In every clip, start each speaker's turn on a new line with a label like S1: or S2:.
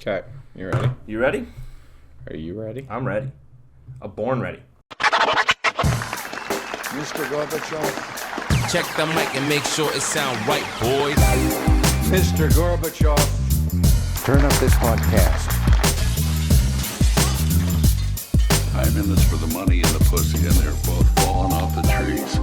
S1: Okay, you ready?
S2: You ready?
S1: Are you ready?
S2: I'm ready. I'm born ready.
S3: Mr. Gorbachev.
S4: Check the mic and make sure it sound right, boys.
S3: Mr. Gorbachev.
S5: Turn up this podcast.
S6: I'm in this for the money and the pussy, and they're both falling off the trees.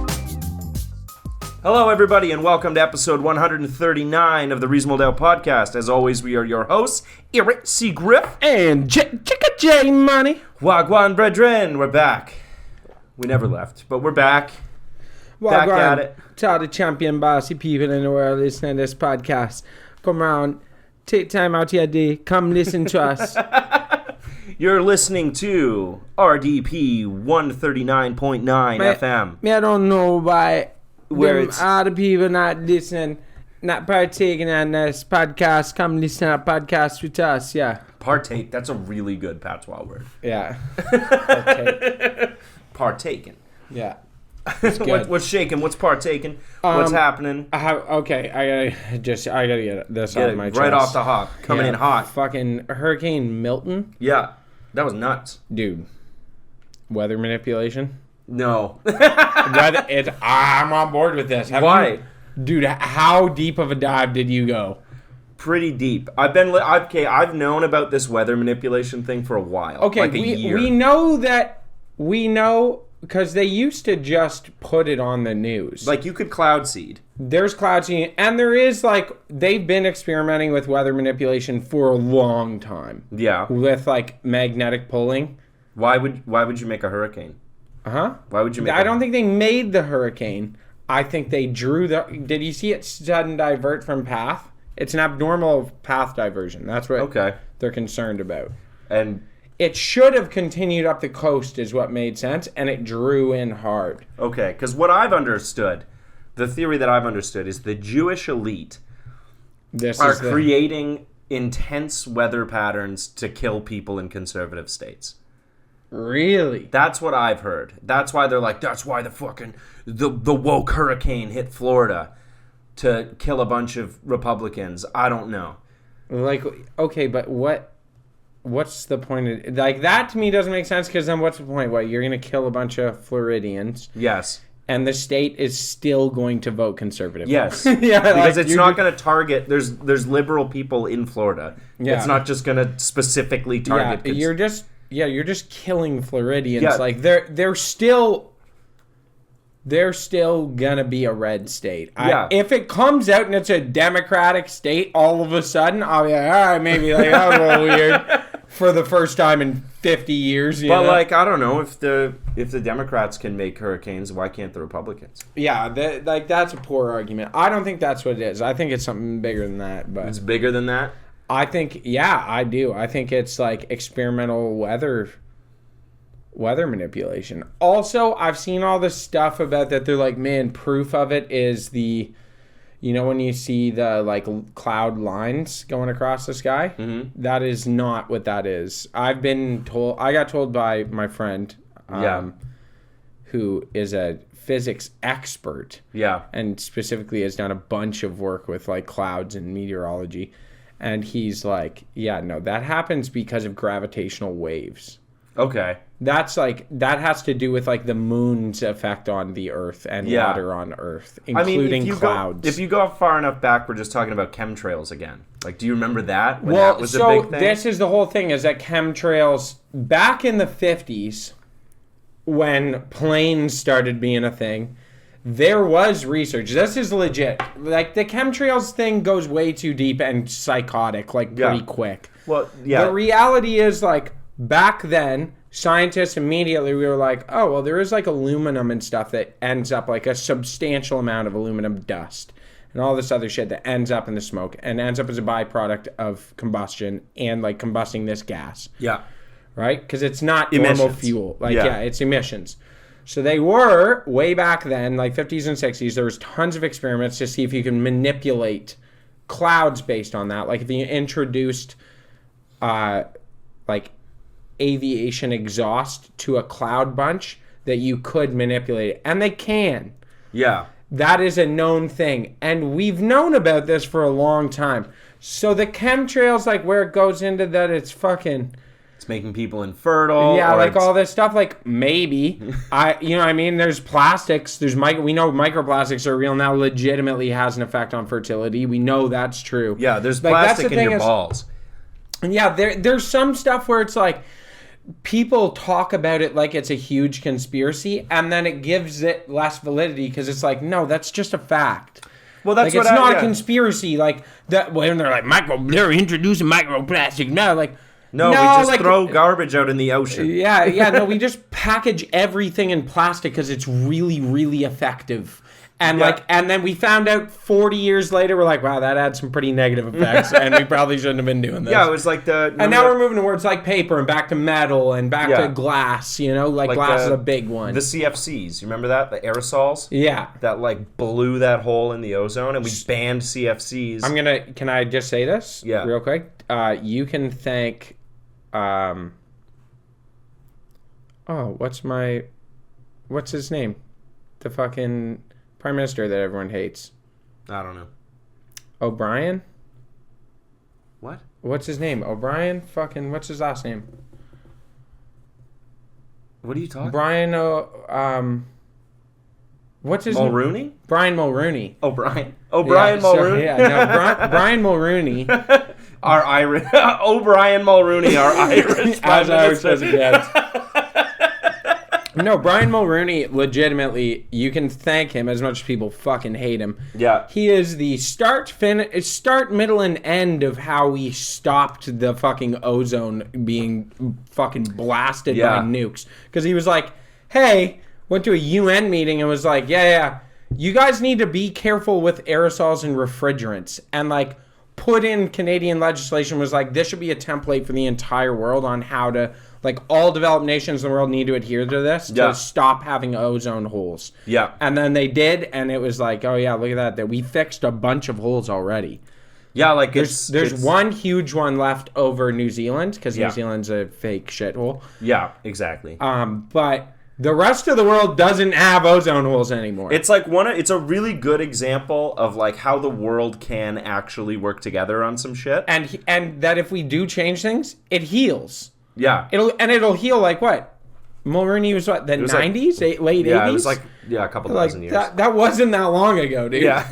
S2: Hello, everybody, and welcome to episode 139 of the Reasonable Doubt Podcast. As always, we are your hosts, Eric C. Griff
S1: And Chicka J Money.
S2: Wagwan Brethren. We're back. We never left, but we're back. Back at it.
S1: To all the champion bossy people in the world listening to this podcast. Come around, take time out your day, come listen to us.
S2: You're listening to RDP 139.9 FM.
S1: I don't know why
S2: Where
S1: them
S2: it's
S1: other people not listening, not partaking on this podcast. Come listen to our podcast with us, yeah.
S2: Partake. That's a really good patois word.
S1: Yeah. Okay.
S2: Partaking.
S1: Yeah. It's good.
S2: What's shaking? What's partaking? What's happening?
S1: I gotta get this
S2: Get
S1: off
S2: it
S1: my chest.
S2: right off the hop. Coming in hot.
S1: Fucking Hurricane Milton.
S2: Yeah. That was nuts.
S1: Dude. Weather manipulation.
S2: No.
S1: I'm on board with this.
S2: Why?
S1: Dude, how deep of a dive did you go?
S2: Pretty deep. I've known about this weather manipulation thing for a while.
S1: Okay,
S2: like a year.
S1: we know because they used to just put it on the news.
S2: Like you could cloud seed.
S1: There's cloud seeding, and there is they've been experimenting with weather manipulation for a long time.
S2: Yeah.
S1: With magnetic pulling.
S2: Why would you make a hurricane?
S1: Huh?
S2: Why would you make?
S1: I don't think they made the hurricane. I think they drew the. Did you see it sudden divert from path? It's an abnormal path diversion. That's what they're concerned about.
S2: And
S1: it should have continued up the coast is what made sense, and it drew in hard.
S2: okay, because what I've understood, the theory that I've understood is the Jewish elite are creating intense weather patterns to kill people in conservative states.
S1: Really?
S2: That's what I've heard. That's why they're like, that's why the woke hurricane hit Florida to kill a bunch of Republicans. I don't know.
S1: Okay, but what's the point of that? To me doesn't make sense, because then what's the point? What, you're going to kill a bunch of Floridians?
S2: Yes.
S1: And the state is still going to vote conservative.
S2: Yes.
S1: Yeah,
S2: because it's not going to target. There's liberal people in Florida. Yeah. It's not just going to specifically target.
S1: Yeah, you're just killing Floridians.
S2: Yeah.
S1: Like they're still gonna be a red state.
S2: Yeah.
S1: If it comes out and it's a Democratic state, all of a sudden I'll be like, all right, maybe that was a little weird for the first time in 50 years.
S2: But I don't know, if the Democrats can make hurricanes, why can't the Republicans?
S1: Yeah, that's a poor argument. I don't think that's what it is. I think it's something bigger than that. But
S2: It's bigger than that.
S1: I think, yeah, I do. I think it's experimental weather manipulation. Also, I've seen all this stuff about that. They're like, man, proof of it is when you see the cloud lines going across the sky. Mm-hmm. That is not what that is. I got told by my friend, who is a physics expert.
S2: Yeah. And
S1: specifically has done a bunch of work with clouds and meteorology. And he's like, yeah, no, that happens because of gravitational waves.
S2: Okay.
S1: That's that has to do with the moon's effect on the Earth and water on Earth, including clouds.
S2: If you go far enough back, we're just talking about chemtrails again. Do you remember that? That was a big thing?
S1: This is the whole thing, is that chemtrails, back in the 50s, when planes started being a thing, there was research. This is legit. The chemtrails thing goes way too deep and psychotic, pretty quick.
S2: Well, yeah.
S1: The reality is, back then, scientists immediately we were like, oh, well, there is aluminum and stuff that ends up a substantial amount of aluminum dust and all this other shit that ends up in the smoke and ends up as a byproduct of combustion and combusting this gas.
S2: Yeah.
S1: Right? Because it's not
S2: emissions.
S1: Normal fuel. It's emissions. So they were, way back then, 50s and 60s, there was tons of experiments to see if you can manipulate clouds based on that. If you introduced, aviation exhaust to a cloud bunch, that you could manipulate it. And they can.
S2: Yeah.
S1: That is a known thing. And we've known about this for a long time. So the chemtrails, like where it goes into that, it's fucking...
S2: It's making people infertile.
S1: Yeah, like all this stuff. Like maybe you know what I mean. There's plastics. We know microplastics are real now. Legitimately has an effect on fertility. We know that's true.
S2: Yeah, there's
S1: like,
S2: plastic in your balls.
S1: And yeah, there's some stuff where it's like people talk about it like it's a huge conspiracy, and then it gives it less validity because it's like, no, that's just a fact.
S2: Well, that's
S1: like, it's not a conspiracy. Like that when they're like they're introducing microplastic now. Like.
S2: No, we just throw garbage out in the ocean.
S1: Yeah, no, we just package everything in plastic because it's really, really effective. And and then we found out 40 years later, we're like, wow, that had some pretty negative effects, and we probably shouldn't have been doing this.
S2: Yeah, it was like
S1: and now we're moving towards like paper and back to metal and back to glass. You know, like glass is a big one.
S2: The CFCs, you remember that? The aerosols.
S1: Yeah.
S2: That like blew that hole in the ozone, and we banned CFCs.
S1: Can I just say this?
S2: Yeah.
S1: Real quick. You can thank. What's his name? The fucking prime minister that everyone hates.
S2: I don't know.
S1: O'Brien?
S2: What?
S1: What's his name? O'Brien? Fucking, what's his last name?
S2: What are you talking
S1: what's his name?
S2: Mulrooney?
S1: Brian Mulrooney.
S2: O'Brien Mulrooney?
S1: Brian Mulrooney.
S2: Our Irish... O'Brien Mulrooney, our Irish
S1: as Irish as it gets. No, Brian Mulrooney, legitimately, you can thank him as much as people fucking hate him.
S2: Yeah.
S1: He is the start, middle, and end of how we stopped the fucking ozone being fucking blasted by nukes. Because he was like, hey, went to a UN meeting and was like, yeah, you guys need to be careful with aerosols and refrigerants. And like, put in Canadian legislation was like, this should be a template for the entire world on how to... Like, all developed nations in the world need to adhere to this to stop having ozone holes.
S2: Yeah.
S1: And then they did, and it was like, oh, yeah, look at that we fixed a bunch of holes already.
S2: Yeah, like,
S1: there's one huge one left over New Zealand, because New Zealand's a fake shithole.
S2: Yeah, exactly.
S1: But the rest of the world doesn't have ozone holes anymore.
S2: It's like it's a really good example of, like, how the world can actually work together on some shit.
S1: And that if we do change things, it heals.
S2: Yeah.
S1: It'll heal like what? Mulrooney was what, the 90s? Late 80s?
S2: Yeah, it was like, a couple dozen years.
S1: That wasn't that long ago, dude.
S2: Yeah.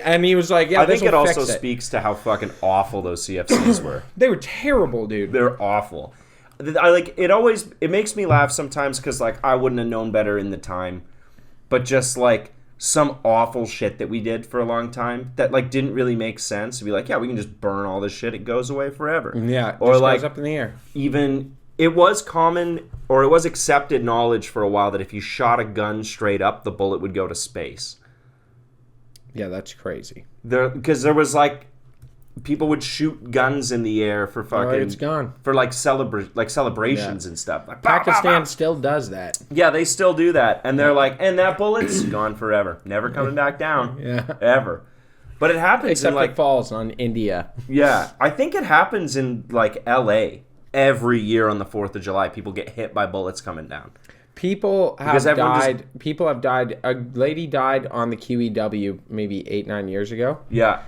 S1: And he was like,
S2: I think it also speaks to how fucking awful those CFCs were.
S1: They were terrible, dude.
S2: They're awful. It makes me laugh sometimes because, like, I wouldn't have known better in the time. But just, like, some awful shit that we did for a long time that, like, didn't really make sense. To be like, yeah, we can just burn all this shit. It goes away forever.
S1: Yeah,
S2: or
S1: just
S2: like,
S1: goes up in the air.
S2: Even, it was common, or it was accepted knowledge for a while that if you shot a gun straight up, the bullet would go to space.
S1: Yeah, that's crazy.
S2: Because there was, like, people would shoot guns in the air for fucking...
S1: it's gone.
S2: For, like, celebrations and stuff. Like,
S1: Pakistan still does that.
S2: Yeah, they still do that. And they're like, and that bullet's gone forever. Never coming back down.
S1: Yeah.
S2: Ever. But it happens
S1: Except
S2: in, like...
S1: it falls on India.
S2: Yeah. I think it happens in, like, L.A. every year on the 4th of July. People get hit by bullets coming down.
S1: People have died. People have died. A lady died on the QEW maybe 8-9 years ago.
S2: Yeah.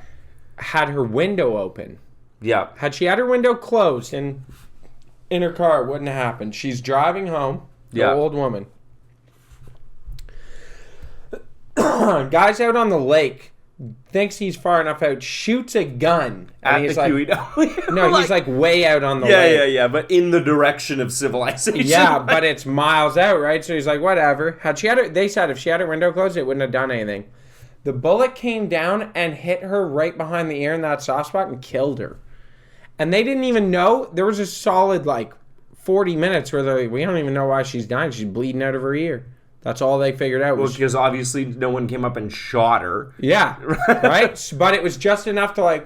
S1: Had her window open.
S2: Yeah.
S1: Had she had her window closed in her car, it wouldn't have happened. She's driving home. The old woman. Guy's out on the lake. Thinks he's far enough out. Shoots a gun.
S2: At the QEW?
S1: No, he's like way out on the lake.
S2: Yeah. But in the direction of civilization.
S1: Yeah, but it's miles out, right? So he's like, whatever. They said if she had her window closed, it wouldn't have done anything. The bullet came down and hit her right behind the ear in that soft spot and killed her. And they didn't even know. There was a solid, 40 minutes where they're like, we don't even know why she's dying. She's bleeding out of her ear. That's all they figured out.
S2: Well, because obviously no one came up and shot her.
S1: Yeah, right? But it was just enough to,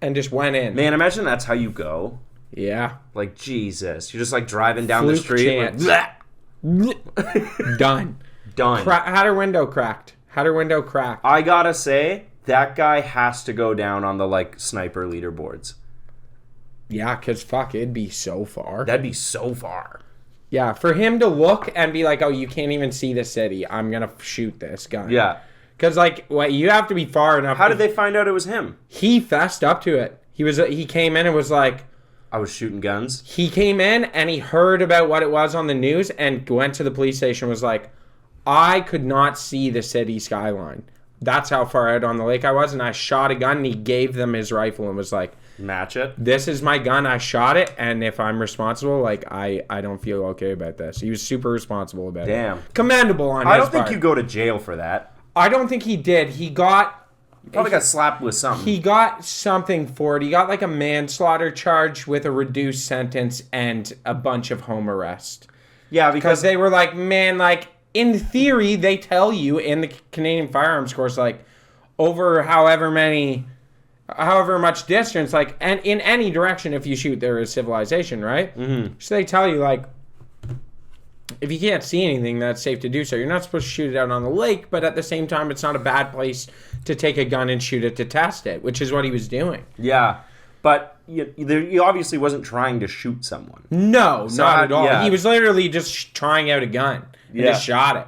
S1: and just went in.
S2: Man, imagine that's how you go.
S1: Yeah.
S2: Like, Jesus. You're just, driving down the street.
S1: Done. Had her window cracked. I
S2: gotta say, that guy has to go down on the, sniper leaderboards.
S1: Yeah, because, it'd be so far.
S2: That'd be so far.
S1: Yeah, for him to look and be like, oh, you can't even see the city. I'm going to shoot this guy.
S2: Yeah.
S1: Because, like, you have to be far enough.
S2: How did they find out it was him?
S1: He fessed up to it. He came in and was like...
S2: I was shooting guns?
S1: He came in and he heard about what it was on the news and went to the police station and was like, I could not see the city skyline. That's how far out on the lake I was. And I shot a gun and he gave them his rifle and was like...
S2: Match it?
S1: This is my gun. I shot it. And if I'm responsible, like, I don't feel okay about this. He was super responsible about it.
S2: Damn.
S1: Commendable on his
S2: I don't
S1: part.
S2: think you go to jail for that.
S1: I don't think he did. He got...
S2: Probably got slapped with something.
S1: He got something for it. He got like a manslaughter charge with a reduced sentence and a bunch of home arrest.
S2: Yeah,
S1: Because they were like, man, like, in theory, they tell you in the Canadian firearms course, like, over however much distance, like, and in any direction, if you shoot, there is civilization, right? Mm-hmm. So they tell you, like, if you can't see anything, that's safe to do so. You're not supposed to shoot it out on the lake, but at the same time, it's not a bad place to take a gun and shoot it to test it, which is what he was doing.
S2: Yeah, but he obviously wasn't trying to shoot someone.
S1: No, not at all.
S2: Yeah.
S1: He was literally just trying out a gun and just shot it.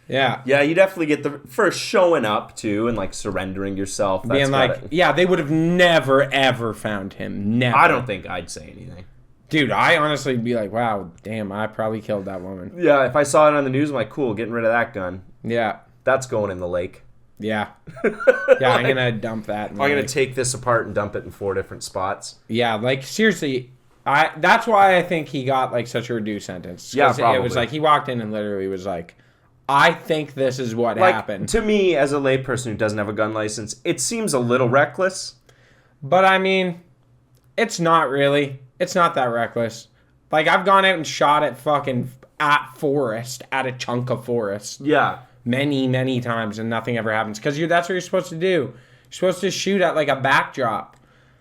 S1: Yeah.
S2: Yeah, you definitely get the first showing up, too, and, like, surrendering yourself. That's
S1: Being like, yeah, they would have never, ever found him. Never.
S2: I don't think I'd say anything.
S1: Dude, I honestly would be like, wow, damn, I probably killed that woman.
S2: Yeah, if I saw it on the news, I'm like, cool, getting rid of that gun.
S1: Yeah.
S2: That's going in the lake.
S1: Yeah. Yeah, I'm going to dump that.
S2: I'm going to take this apart and dump it in 4 different spots.
S1: Yeah, like, seriously, that's why I think he got, like, such a reduced sentence.
S2: Yeah, probably.
S1: It was like, he walked in and literally was like, I think this is what happened.
S2: To me, as a layperson who doesn't have a gun license, it seems a little reckless.
S1: But, I mean, it's not really. It's not that reckless. Like, I've gone out and shot at a chunk of forest.
S2: Yeah.
S1: Many, many times, and nothing ever happens. Because that's what you're supposed to do. You're supposed to shoot at, like, a backdrop.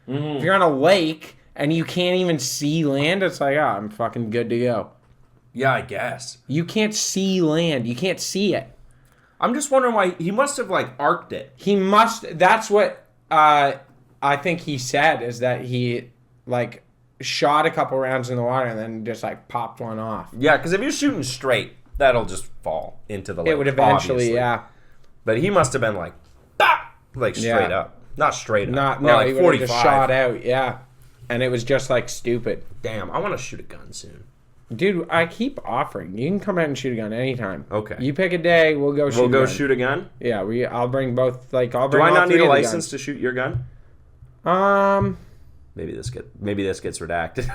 S1: Mm-hmm. If you're on a lake and you can't even see land, it's like, I'm fucking good to go.
S2: Yeah, I guess.
S1: You can't see land. You can't see it.
S2: I'm just wondering why he must have, like, arced it.
S1: He must. That's what I think he said, is that he, like, shot a couple rounds in the water and then just, like, popped one off.
S2: Yeah, because if you're shooting straight, that'll just fall into the lake.
S1: It would eventually,
S2: obviously.
S1: yeah.
S2: But he must have been like, bah! Like, straight up. Not straight up.
S1: No,
S2: like
S1: he would have just shot out, yeah. And it was just, like, stupid.
S2: Damn, I want to shoot a gun soon.
S1: Dude, I keep offering. You can come out and shoot a gun anytime.
S2: Okay.
S1: You pick a day, we'll go shoot a gun.
S2: We'll go shoot a gun?
S1: Yeah, I'll bring both, like, I'll
S2: Do
S1: bring
S2: I
S1: all
S2: not need
S1: three
S2: a
S1: of the
S2: license
S1: guns.
S2: to shoot your gun? Maybe this gets redacted.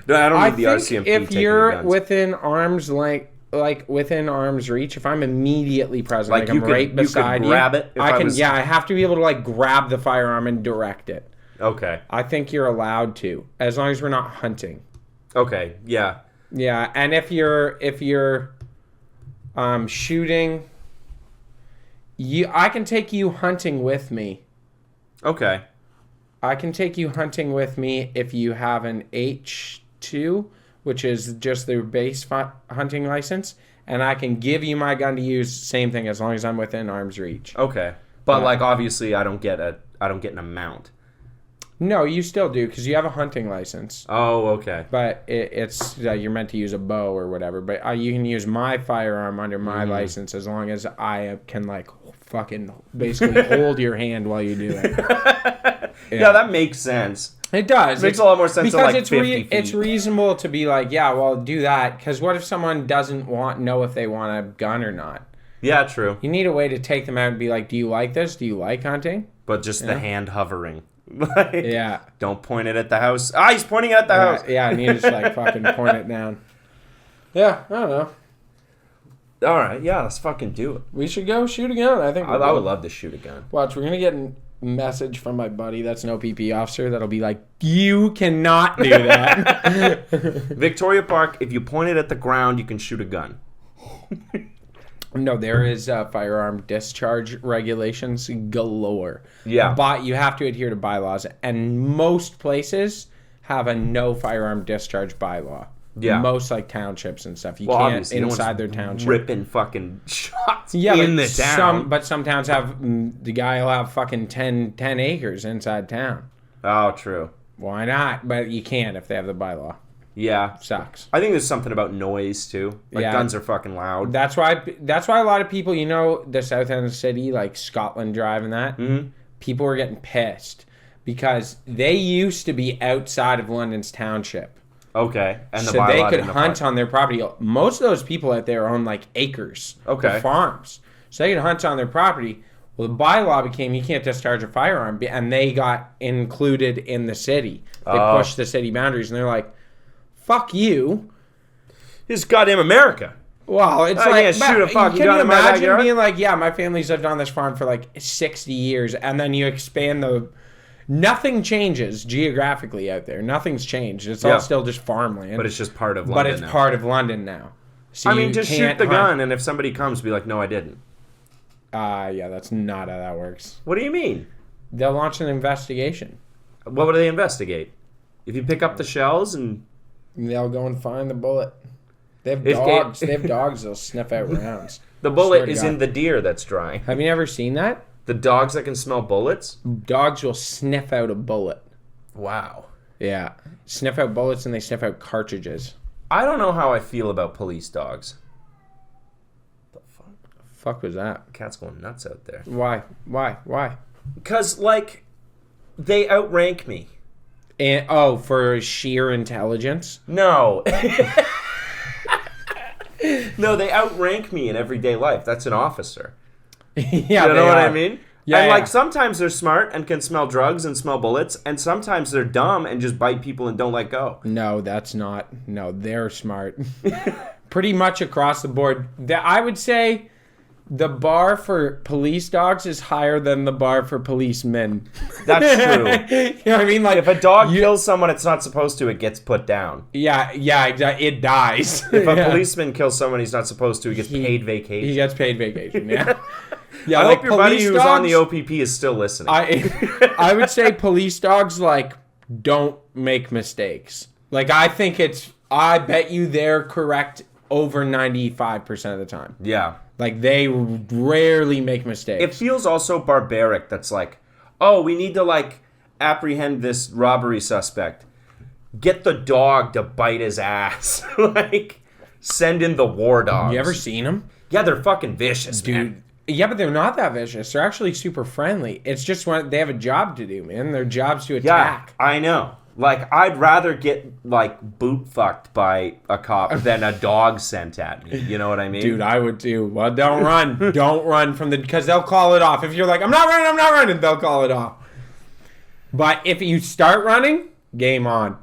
S2: No, I don't need the RCMP
S1: if
S2: taking
S1: you're
S2: your guns.
S1: within arm's length, like within arm's reach, if I'm immediately present, like I'm right beside you,
S2: grab it.
S1: I can. Yeah, I have to be able to like grab the firearm and direct it.
S2: Okay.
S1: I think you're allowed to, as long as we're not hunting.
S2: Okay. Yeah.
S1: Yeah, and if you're shooting, I can take you hunting with me.
S2: Okay.
S1: I can take you hunting with me if you have an H2, which is just the base hunting license, and I can give you my gun to use. Same thing, as long as I'm within arm's reach.
S2: Okay, but like obviously, I don't get an amount.
S1: No, you still do because you have a hunting license.
S2: Oh, okay.
S1: But it's you're meant to use a bow or whatever. But you can use my firearm under my license as long as I can like fucking basically hold your hand while you do it.
S2: Yeah, that makes sense.
S1: It does.
S2: It makes a lot more sense than like 50 feet.
S1: It's reasonable to be like, yeah, well, do that. Because what if someone doesn't know if they want a gun or not?
S2: Yeah, true.
S1: You need a way to take them out and be like, do you like this? Do you like hunting?
S2: But just the hand hovering. Like,
S1: yeah.
S2: Don't point it at the house. Ah, he's pointing it at the house.
S1: Yeah, and you just like fucking point it down. Yeah, I don't know.
S2: All right, yeah, let's fucking do it.
S1: We should go shoot a gun. I think
S2: I would love to shoot a gun.
S1: Watch, we're gonna get a message from my buddy that's an OPP officer that'll be like, you cannot do that.
S2: Victoria Park, if you point it at the ground, you can shoot a gun.
S1: No, there is firearm discharge regulations galore.
S2: Yeah.
S1: But you have to adhere to bylaws. And most places have a no firearm discharge bylaw.
S2: Yeah.
S1: Most like townships and stuff. You can't inside their township.
S2: Ripping fucking shots
S1: in
S2: the town.
S1: But some towns have, the guy will have fucking 10 acres inside town.
S2: Oh, true.
S1: Why not? But you can't if they have the bylaw.
S2: Yeah.
S1: Sucks.
S2: I think there's something about noise, too. Like,
S1: Yeah.
S2: guns are fucking loud.
S1: That's why a lot of people, you know, the south end of the city, like Scotland Drive and that, people were getting pissed because they used to be outside of London's township.
S2: Okay. And the
S1: so they
S2: bylaw
S1: could
S2: didn't
S1: hunt
S2: apply.
S1: on their property. Most of those people out there own like acres
S2: Okay.
S1: of farms. So they could hunt on their property. Well, the bylaw became you can't discharge a firearm, and they got included in the city. They pushed the city boundaries, and they're like, fuck you.
S2: It's goddamn America.
S1: Well, it's
S2: I
S1: like,
S2: can't shoot a fucking
S1: can
S2: gun
S1: you
S2: in my
S1: imagine
S2: backyard?
S1: being like, yeah, my family's lived on this farm for like 60 years, and then you expand nothing changes geographically out there. Nothing's changed. It's all still just farmland.
S2: But it's just part of London
S1: But it's
S2: now.
S1: part of London now. So
S2: I mean, just shoot the
S1: hunt.
S2: gun, and if somebody comes, be like, no, I didn't.
S1: Yeah, that's not how that works.
S2: What do you mean?
S1: They'll launch an investigation.
S2: What would they investigate? If you pick up the shells and...
S1: They'll go and find the bullet. They have
S2: If
S1: dogs. They have dogs that'll sniff out rounds.
S2: The bullet is in the deer that's drying.
S1: Have you ever seen that?
S2: The dogs that can smell bullets?
S1: Dogs will sniff out a bullet.
S2: Wow.
S1: Yeah. Sniff out bullets and they sniff out cartridges.
S2: I don't know how I feel about police dogs. The fuck?
S1: Fuck was that?
S2: Cat's going nuts out there.
S1: Why?
S2: Because, like, they outrank me.
S1: And for sheer intelligence?
S2: No. No, they outrank me in everyday life. That's an officer.
S1: Yeah,
S2: You know what I mean?
S1: Yeah,
S2: and,
S1: yeah.
S2: like, sometimes they're smart and can smell drugs and smell bullets, and sometimes they're dumb and just bite people and don't let go.
S1: No, that's not. No, they're smart. Pretty much across the board. I would say the bar for police dogs is higher than the bar for policemen.
S2: That's true.
S1: You know what I mean? Like,
S2: If a dog kills someone it's not supposed to, it gets put down.
S1: yeah, exactly. It dies.
S2: If a policeman kills someone he's not supposed to, he gets paid vacation.
S1: He gets paid vacation, yeah. Yeah,
S2: I
S1: like
S2: hope your buddy
S1: police
S2: who's on the
S1: dogs,
S2: OPP is still listening.
S1: I would say police dogs, like, don't make mistakes. Like, I bet you they're correct over 95% of the time.
S2: Yeah.
S1: Like, they rarely make mistakes.
S2: It feels also barbaric that's like, oh, we need to, like, apprehend this robbery suspect. Get the dog to bite his ass. Like, send in the war dogs.
S1: You ever seen them?
S2: Yeah, they're fucking vicious,
S1: Dude.
S2: man.
S1: Yeah, but they're not that vicious. They're actually super friendly. It's just when they have a job to do, man. Their job's to
S2: Yeah,
S1: attack.
S2: I know. Like, I'd rather get, like, boot fucked by a cop than a dog sent at me. You know what I mean?
S1: Dude, I would too. Well, don't run. Don't run because they'll call it off. If you're like, I'm not running, they'll call it off. But if you start running, game on.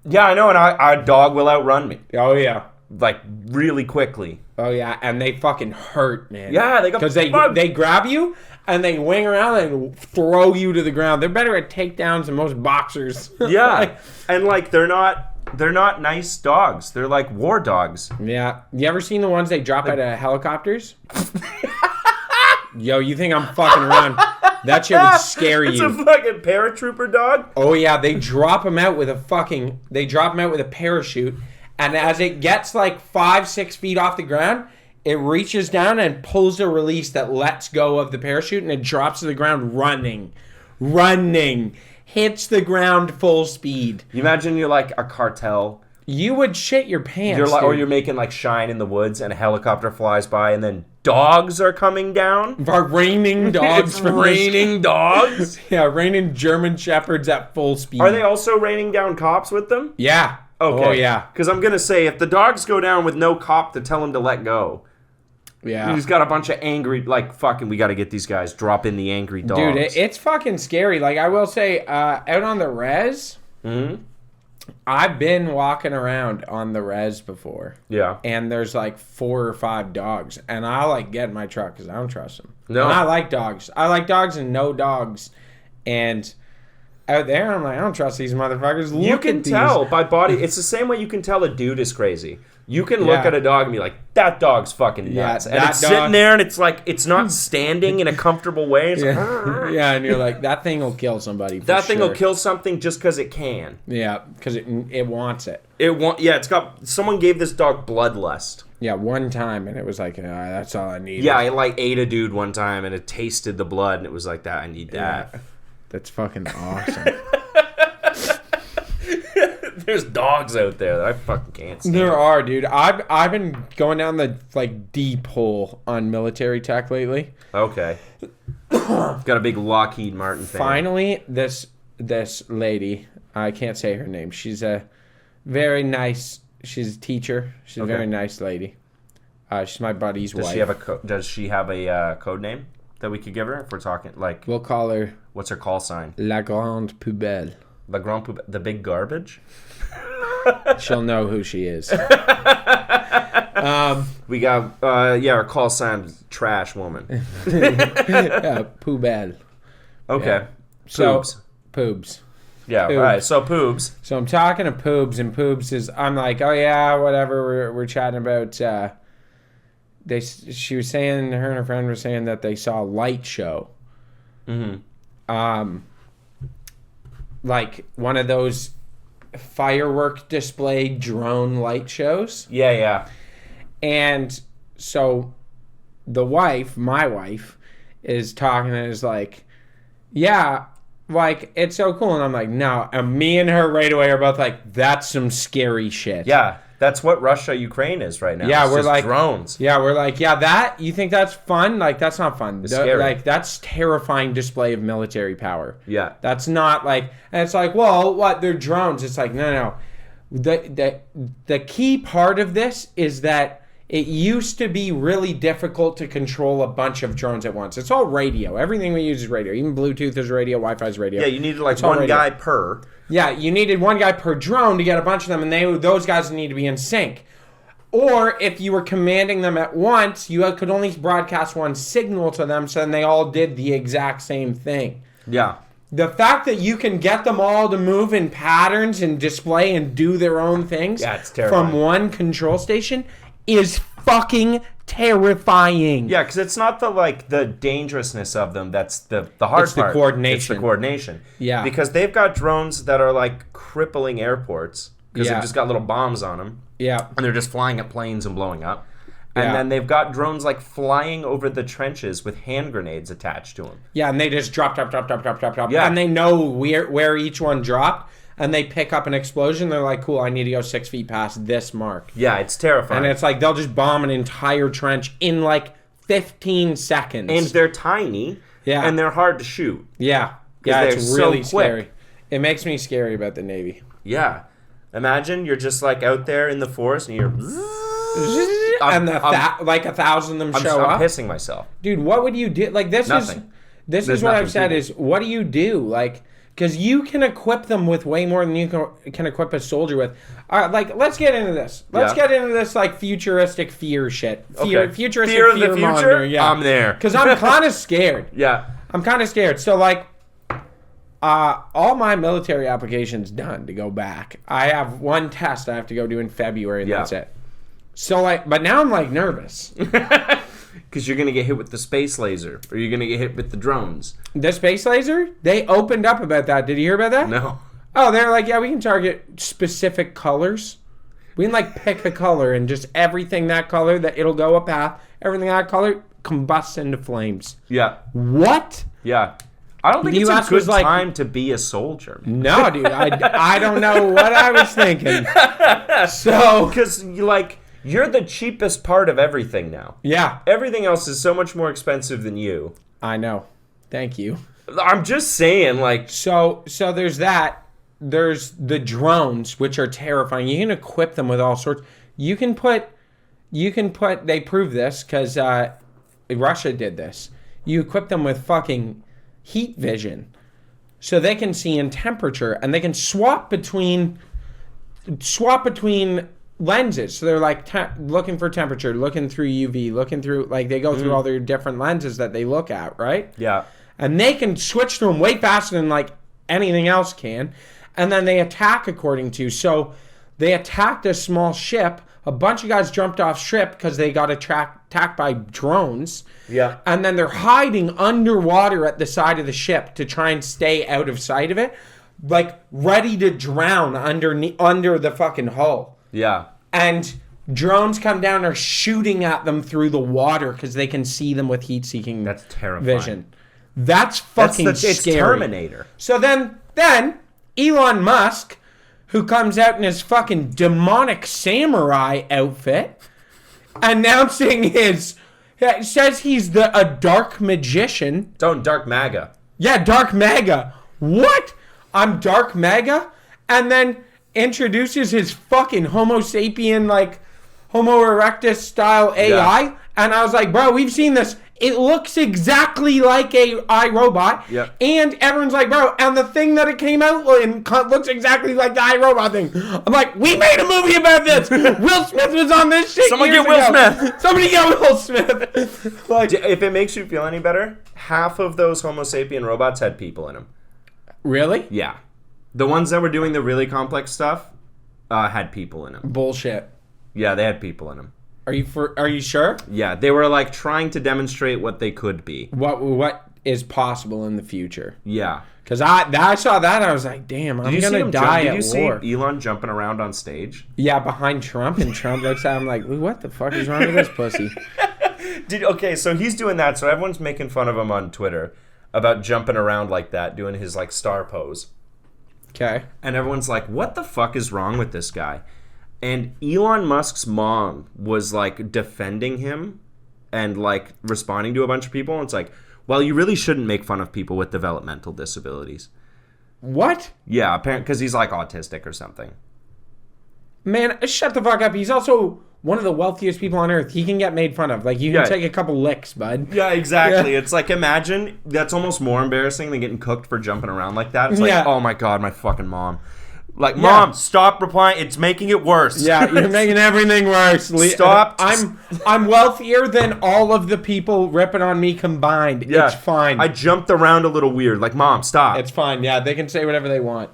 S2: Yeah, I know, and our dog will outrun me.
S1: Oh, yeah.
S2: Like, really quickly.
S1: Oh, yeah, and they fucking hurt, man.
S2: Yeah, they go...
S1: Because they grab you, and they wing around and throw you to the ground. They're better at takedowns than most boxers.
S2: Yeah, and, like, they're not nice dogs. They're, like, war dogs.
S1: Yeah. You ever seen the ones they drop out of helicopters? Yo, you think I'm fucking around. That shit would scare you.
S2: It's a fucking paratrooper dog?
S1: Oh, yeah, they drop them out with a parachute, and as it gets like 5-6 feet off the ground, it reaches down and pulls a release that lets go of the parachute, and it drops to the ground running, hits the ground full speed.
S2: You imagine you're like a cartel.
S1: You would shit your pants,
S2: Or
S1: dude.
S2: you're making like Shine in the Woods, and a helicopter flies by, and then dogs are coming down.
S1: Are raining dogs
S2: It's
S1: from
S2: raining dogs.
S1: Yeah, raining German shepherds at full speed.
S2: Are they also raining down cops with them?
S1: Yeah.
S2: Okay.
S1: Oh, yeah.
S2: Because I'm gonna say, if the dogs go down with no cop to tell them to let go,
S1: Yeah.
S2: he's got a bunch of angry, like, fucking, we got to get these guys. Drop in the angry dogs.
S1: Dude, it's fucking scary. Like, I will say, out on the res, I've been walking around on the res before.
S2: Yeah.
S1: And there's like 4 or 5 dogs. And I like get in my truck because I don't trust them.
S2: No.
S1: And I like dogs. I like dogs and no dogs. And out there, I'm like, I don't trust these motherfuckers.
S2: You
S1: Look
S2: can
S1: at these.
S2: tell by body. It's the same way you can tell a dude is crazy. You can look
S1: Yeah.
S2: at a dog and be like, that dog's fucking nuts.
S1: Yeah,
S2: and
S1: that
S2: it's
S1: dog-
S2: sitting there and it's like, it's not standing in a comfortable way. It's like,
S1: Yeah, and you're like, that thing will kill somebody. For
S2: that thing will
S1: sure.
S2: kill something just because it can.
S1: Yeah, because it wants it.
S2: It's got, someone gave this dog bloodlust.
S1: Yeah, one time, and it was like, that's all I need.
S2: Yeah, I like ate a dude one time and it tasted the blood and it was like, that, I need that.
S1: That's fucking awesome.
S2: There's dogs out there that I fucking can't stand.
S1: There are, dude. I've been going down the deep hole on military tech lately.
S2: Okay. Got a big Lockheed Martin fan.
S1: Finally, this lady, I can't say her name. She's a very nice. She's a teacher. She's a very nice lady. She's my buddy's wife.
S2: Does she have a code name that we could give her if we're talking like?
S1: We'll call her.
S2: What's her call sign?
S1: La Grande Poubelle.
S2: La Grande Poubelle, the big garbage.
S1: She'll know who she is.
S2: We got our call sign is Trash Woman.
S1: Poubelle.
S2: Okay.
S1: Yeah.
S2: Poobs.
S1: Poobs.
S2: Yeah.
S1: Poobs.
S2: All right. So Poobs.
S1: So I'm talking to Poobs, and Poobs is. I'm like, oh yeah, whatever. We're chatting about. She was saying, her and her friend were saying that they saw a light show.
S2: Mm-hmm.
S1: Like one of those firework display drone light shows.
S2: Yeah, yeah.
S1: And so my wife, is talking and is like, yeah, like, it's so cool. And I'm like, no. And me and her right away are both like, that's some scary shit.
S2: Yeah, that's what Russia-Ukraine is right now.
S1: Yeah,
S2: it's
S1: we're
S2: just
S1: like
S2: drones.
S1: Yeah, we're like, yeah, you think that's fun? Like, that's not fun.
S2: It's scary.
S1: Like, that's terrifying display of military power.
S2: Yeah.
S1: That's not like, and it's like, well, what? They're drones. It's like, no. The key part of this is that it used to be really difficult to control a bunch of drones at once. It's all radio. Everything we use is radio. Even Bluetooth is radio. Wi-Fi is radio.
S2: Yeah, you needed like one guy per.
S1: Yeah, you needed one guy per drone to get a bunch of them, and those guys need to be in sync. Or if you were commanding them at once, you could only broadcast one signal to them, so then they all did the exact same thing.
S2: Yeah.
S1: The fact that you can get them all to move in patterns and display and do their own things
S2: it's terrifying.
S1: From one control station is fucking terrifying.
S2: Yeah, because it's not the dangerousness of them that's the hard
S1: It's the
S2: part.
S1: coordination.
S2: It's the coordination.
S1: Yeah.
S2: Because they've got drones that are like crippling airports because they've just got little bombs on them.
S1: Yeah.
S2: And they're just flying at planes and blowing up. And
S1: Yeah.
S2: then they've got drones like flying over the trenches with hand grenades attached to them.
S1: Yeah, and they just drop.
S2: Yeah.
S1: And they know where each one dropped, and they pick up an explosion. They're like, cool, I need to go 6 feet past this mark.
S2: Yeah, it's terrifying.
S1: And it's like they'll just bomb an entire trench in like 15 seconds.
S2: And they're tiny.
S1: Yeah.
S2: And they're hard to shoot.
S1: Yeah. Yeah, it's really scary. It makes me scary about the Navy.
S2: Yeah. Imagine you're just like out there in the forest and you're...
S1: And like 1,000 of them show up.
S2: I'm pissing myself.
S1: Dude, what would you do? Like, this
S2: Nothing.
S1: is what I've said is, what do you do? Like, because you can equip them with way more than you can equip a soldier with. All right, like, let's get into this. Let's get into this, like, futuristic fear shit. Futuristic
S2: fear of the future?
S1: mongering, yeah.
S2: I'm there.
S1: Because I'm kind of scared.
S2: Yeah.
S1: I'm kind of scared. So, like, all my military applications done to go back. I have one test I have to go do in February, and that's it. So, like, but now I'm, like, nervous.
S2: Because you're going to get hit with the space laser, or you're going to get hit with the drones.
S1: The space laser? They opened up about that. Did you hear about that?
S2: No.
S1: Oh, they're like, yeah, we can target specific colors. We can, like, pick a color, and just everything that color, that it'll go a path. Everything that color combusts into flames.
S2: Yeah.
S1: What?
S2: Yeah. I don't think
S1: The
S2: it's
S1: US
S2: a good
S1: was like-
S2: time to be a soldier.
S1: No, dude. I don't know what I was thinking. So,
S2: Because, you're the cheapest part of everything now.
S1: yeah.
S2: Everything else is so much more expensive than you.
S1: I know. Thank you.
S2: I'm just saying, like...
S1: So there's that. There's the drones, which are terrifying. You can equip them with all sorts. They prove this because Russia did this. You equip them with fucking heat vision. So they can see in temperature, and they can swap between lenses. So they're like looking for temperature, looking through UV, looking through, like, they go through all their different lenses that they look at, right?
S2: Yeah.
S1: And they can switch through them way faster than like anything else can. And then they attack according to. So they attacked a small ship. A bunch of guys jumped off ship because they got attacked by drones.
S2: Yeah.
S1: And then they're hiding underwater at the side of the ship to try and stay out of sight of it. Like, ready to drown under the fucking hull.
S2: Yeah.
S1: And drones come down and are shooting at them through the water because they can see them with heat-seeking
S2: That's terrifying.
S1: vision. That's fucking
S2: It's
S1: scary.
S2: Terminator.
S1: So then Elon Musk who comes out in his fucking demonic samurai outfit, announcing says he's a dark magician.
S2: Dark MAGA.
S1: Yeah, dark MAGA. What? I'm dark MAGA? And then introduces his fucking Homo sapien, like, Homo erectus style AI. Yeah. And I was like, bro, we've seen this. It looks exactly like a iRobot.
S2: Yeah.
S1: And everyone's like, bro, and the thing that it came out in looks exactly like the iRobot thing. I'm like, we made a movie about this. Will Smith was on this shit.
S2: Someone get Will Smith.
S1: Somebody get Will Smith.
S2: Like, if it makes you feel any better, half of those Homo sapien robots had people in them.
S1: Really?
S2: Yeah. The ones that were doing the really complex stuff had people in them.
S1: Bullshit.
S2: Yeah, they had people in them.
S1: Are you sure?
S2: Yeah, they were like trying to demonstrate what they could be.
S1: What is possible in the future?
S2: Yeah.
S1: Because I saw that, I was like, damn, I'm going to die at war.
S2: Did you see Elon jumping around on stage?
S1: Yeah, behind Trump, and Trump looks at him like, what the fuck is wrong with this pussy?
S2: Okay, so he's doing that, so everyone's making fun of him on Twitter about jumping around like that, doing his like star pose.
S1: Okay.
S2: And everyone's like, what the fuck is wrong with this guy? And Elon Musk's mom was like defending him and like responding to a bunch of people. And it's like, well, you really shouldn't make fun of people with developmental disabilities.
S1: What?
S2: Yeah, apparently because he's like autistic or something.
S1: Man, shut the fuck up. He's also one of the wealthiest people on earth. He can get made fun of. Like, you can take a couple licks, bud.
S2: Yeah, exactly. Yeah. It's like, imagine, that's almost more embarrassing than getting cooked for jumping around like that. It's like, oh my God, my fucking mom. Like, Mom, stop replying. It's making it worse.
S1: Yeah, you're making everything worse.
S2: Stop.
S1: I'm wealthier than all of the people ripping on me combined. Yeah. It's fine.
S2: I jumped around a little weird. Like, Mom, stop.
S1: It's fine. Yeah, they can say whatever they want.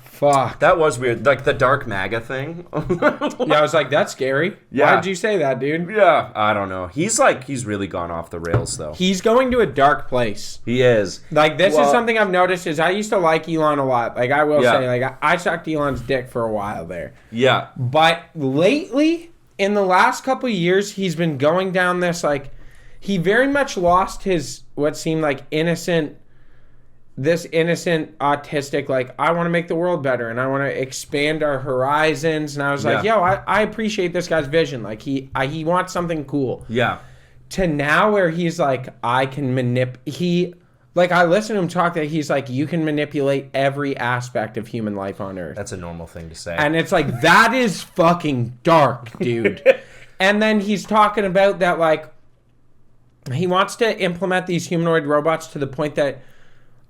S1: Fuck.
S2: That was weird. Like the dark MAGA thing.
S1: Yeah, I was like, that's scary. Yeah. Why'd you say that, dude?
S2: Yeah, I don't know. He's really gone off the rails, though.
S1: He's going to a dark place.
S2: He is.
S1: Like, this is something I've noticed is I used to like Elon a lot. Like, I will say, like, I sucked Elon's dick for a while there.
S2: Yeah.
S1: But lately, in the last couple of years, he's been going down this, like, he very much lost his, what seemed like innocent autistic, like, I want to make the world better and I want to expand our horizons. And I was like, yo, I appreciate this guy's vision. Like, he wants something cool.
S2: Yeah.
S1: To now where he's like, I can I listen to him talk that he's like, you can manipulate every aspect of human life on Earth.
S2: That's a normal thing to say.
S1: And it's like, that is fucking dark, dude. And then he's talking about that, like, he wants to implement these humanoid robots to the point that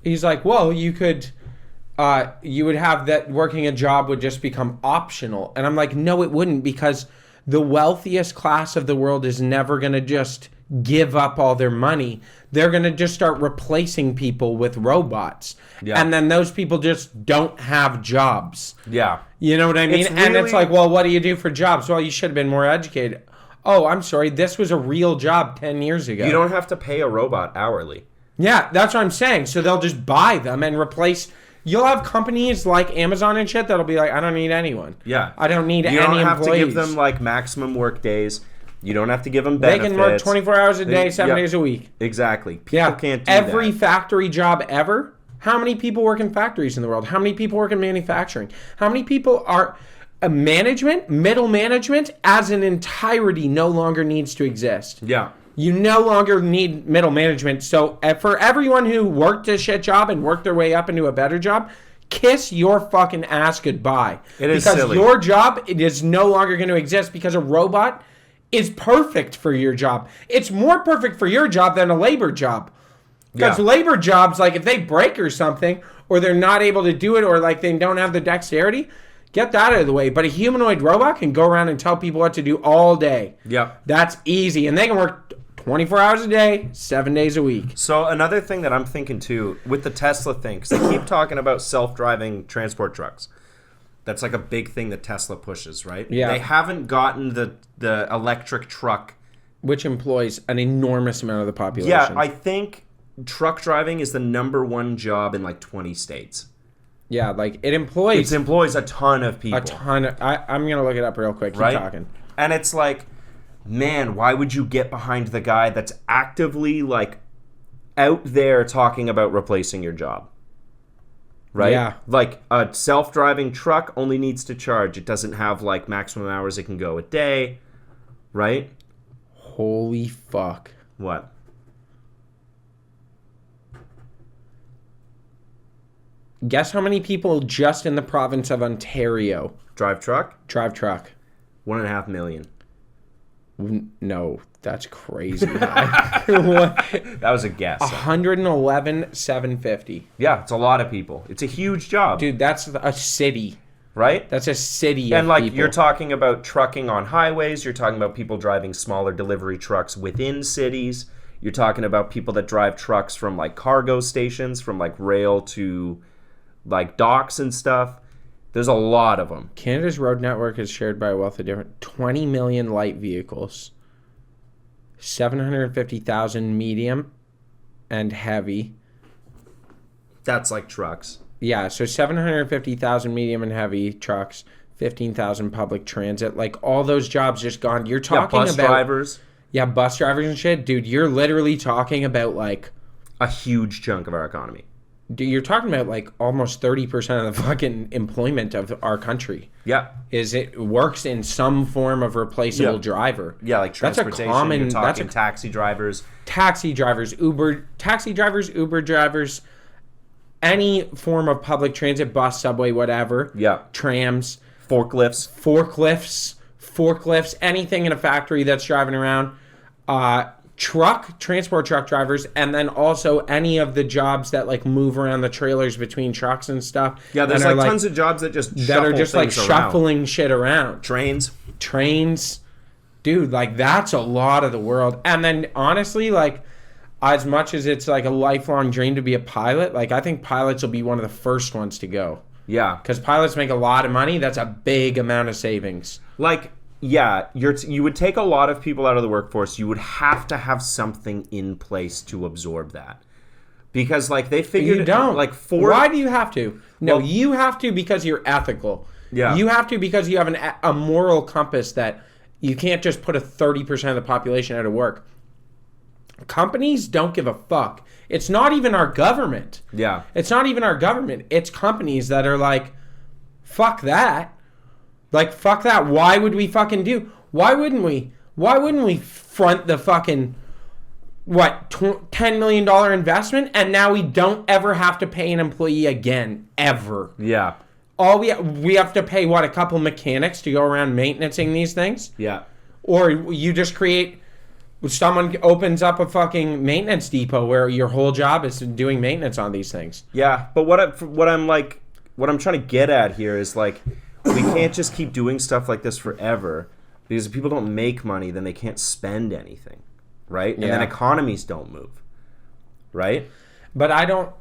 S1: he's like, well, you would have that working a job would just become optional. And I'm like, no, it wouldn't, because the wealthiest class of the world is never going to just give up all their money. They're going to just start replacing people with robots. Yeah. And then those people just don't have jobs.
S2: Yeah.
S1: You know what I mean? And it's like, well, what do you do for jobs? Well, you should have been more educated. Oh, I'm sorry. This was a real job 10 years ago.
S2: You don't have to pay a robot hourly.
S1: Yeah, that's what I'm saying. So they'll just buy them and replace. You'll have companies like Amazon and shit that'll be like, I don't need anyone.
S2: Yeah.
S1: I don't need any employees.
S2: You don't have to give them like maximum work days. You don't have to give them benefits.
S1: They can work 24 hours a day, 7 days a week.
S2: Exactly. People can't do that.
S1: Every factory job ever. How many people work in factories in the world? How many people work in manufacturing? How many people are... management, middle management, as an entirety no longer needs to exist.
S2: Yeah.
S1: You no longer need middle management. So for everyone who worked a shit job and worked their way up into a better job, kiss your fucking ass goodbye.
S2: It is
S1: because
S2: silly.
S1: Your job is no longer going to exist because a robot is perfect for your job. It's more perfect for your job than a labor job. Because labor jobs, like if they break or something, or they're not able to do it, or like they don't have the dexterity, get that out of the way. But a humanoid robot can go around and tell people what to do all day.
S2: Yep.
S1: That's easy. And they can work 24 hours a day, 7 days a week.
S2: So another thing that I'm thinking too, with the Tesla thing, because they keep talking about self-driving transport trucks. That's like a big thing that Tesla pushes, right?
S1: Yeah.
S2: They haven't gotten the electric truck.
S1: Which employs an enormous amount of the population.
S2: Yeah, I think truck driving is the #1 job in like 20 states.
S1: Yeah, like it employs
S2: a ton of people.
S1: A ton of, I'm going to look it up real quick. Keep talking.
S2: And it's like, man, why would you get behind the guy that's actively like out there talking about replacing your job? right?
S1: Yeah.
S2: Like a self-driving truck only needs to charge. It doesn't have like maximum hours it can go a day, right?
S1: Holy fuck.
S2: What?
S1: Guess how many people just in the province of Ontario
S2: Drive truck?
S1: drive truck?
S2: 1.5 million.
S1: No, that's crazy high. What?
S2: That was a guess.
S1: 111,750.
S2: Yeah, it's a lot of people. It's a huge job.
S1: Dude, that's a city.
S2: Right?
S1: That's a city
S2: And
S1: of
S2: like
S1: people.
S2: you're talking about trucking on highways, you're talking about people driving smaller delivery trucks within cities. You're talking about people that drive trucks from like cargo stations, from like rail to like docks and stuff. There's a lot of them.
S1: Canada's road network is shared by a wealth of different 20 million light vehicles, 750,000 medium and heavy.
S2: That's like trucks.
S1: Yeah, so 750,000 medium and heavy trucks, 15,000 public transit. Like all those jobs just gone. You're talking
S2: bus
S1: about
S2: drivers.
S1: Yeah, bus drivers and shit. Dude, you're literally talking about like
S2: A huge chunk of our economy.
S1: Dude, you're talking about like almost 30% of the fucking employment of our country.
S2: Yeah.
S1: Is it works in some form of replaceable driver.
S2: Yeah, like transportation.
S1: That's a common.
S2: You're talking taxi drivers.
S1: Taxi drivers, Uber drivers, any form of public transit, bus, subway, whatever.
S2: Yeah.
S1: Trams.
S2: Forklifts,
S1: anything in a factory that's driving around. Transport truck drivers, and then also any of the jobs that like move around the trailers between trucks and stuff.
S2: Yeah, there's like tons of jobs that are just like
S1: shuffling shit around.
S2: Trains,
S1: dude, like that's a lot of the world. And then honestly, like as much as it's like a lifelong dream to be a pilot, like I think pilots will be one of the first ones to go.
S2: Yeah,
S1: because pilots make a lot of money. That's a big amount of savings.
S2: Like. Yeah, you would take a lot of people out of the workforce. You would have to have something in place to absorb that. Because, like, they figured...
S1: You don't.
S2: Like,
S1: why do you have to? No, you have to because you're ethical.
S2: Yeah.
S1: You have to because you have a moral compass that you can't just put a 30% of the population out of work. Companies don't give a fuck. It's not even our government.
S2: Yeah.
S1: It's not even our government. It's companies that are like, fuck that. Like, fuck that. Why would we fucking do? Why wouldn't we? Why wouldn't we front the fucking, $10 million investment? And now we don't ever have to pay an employee again. Ever.
S2: Yeah.
S1: We have to pay, a couple mechanics to go around maintaining these things?
S2: Yeah.
S1: Or you just create, someone opens up a fucking maintenance depot where your whole job is doing maintenance on these things.
S2: Yeah, but what I'm trying to get at here is like, we can't just keep doing stuff like this forever because if people don't make money, then they can't spend anything, right? And then economies don't move, right?
S1: But I don't...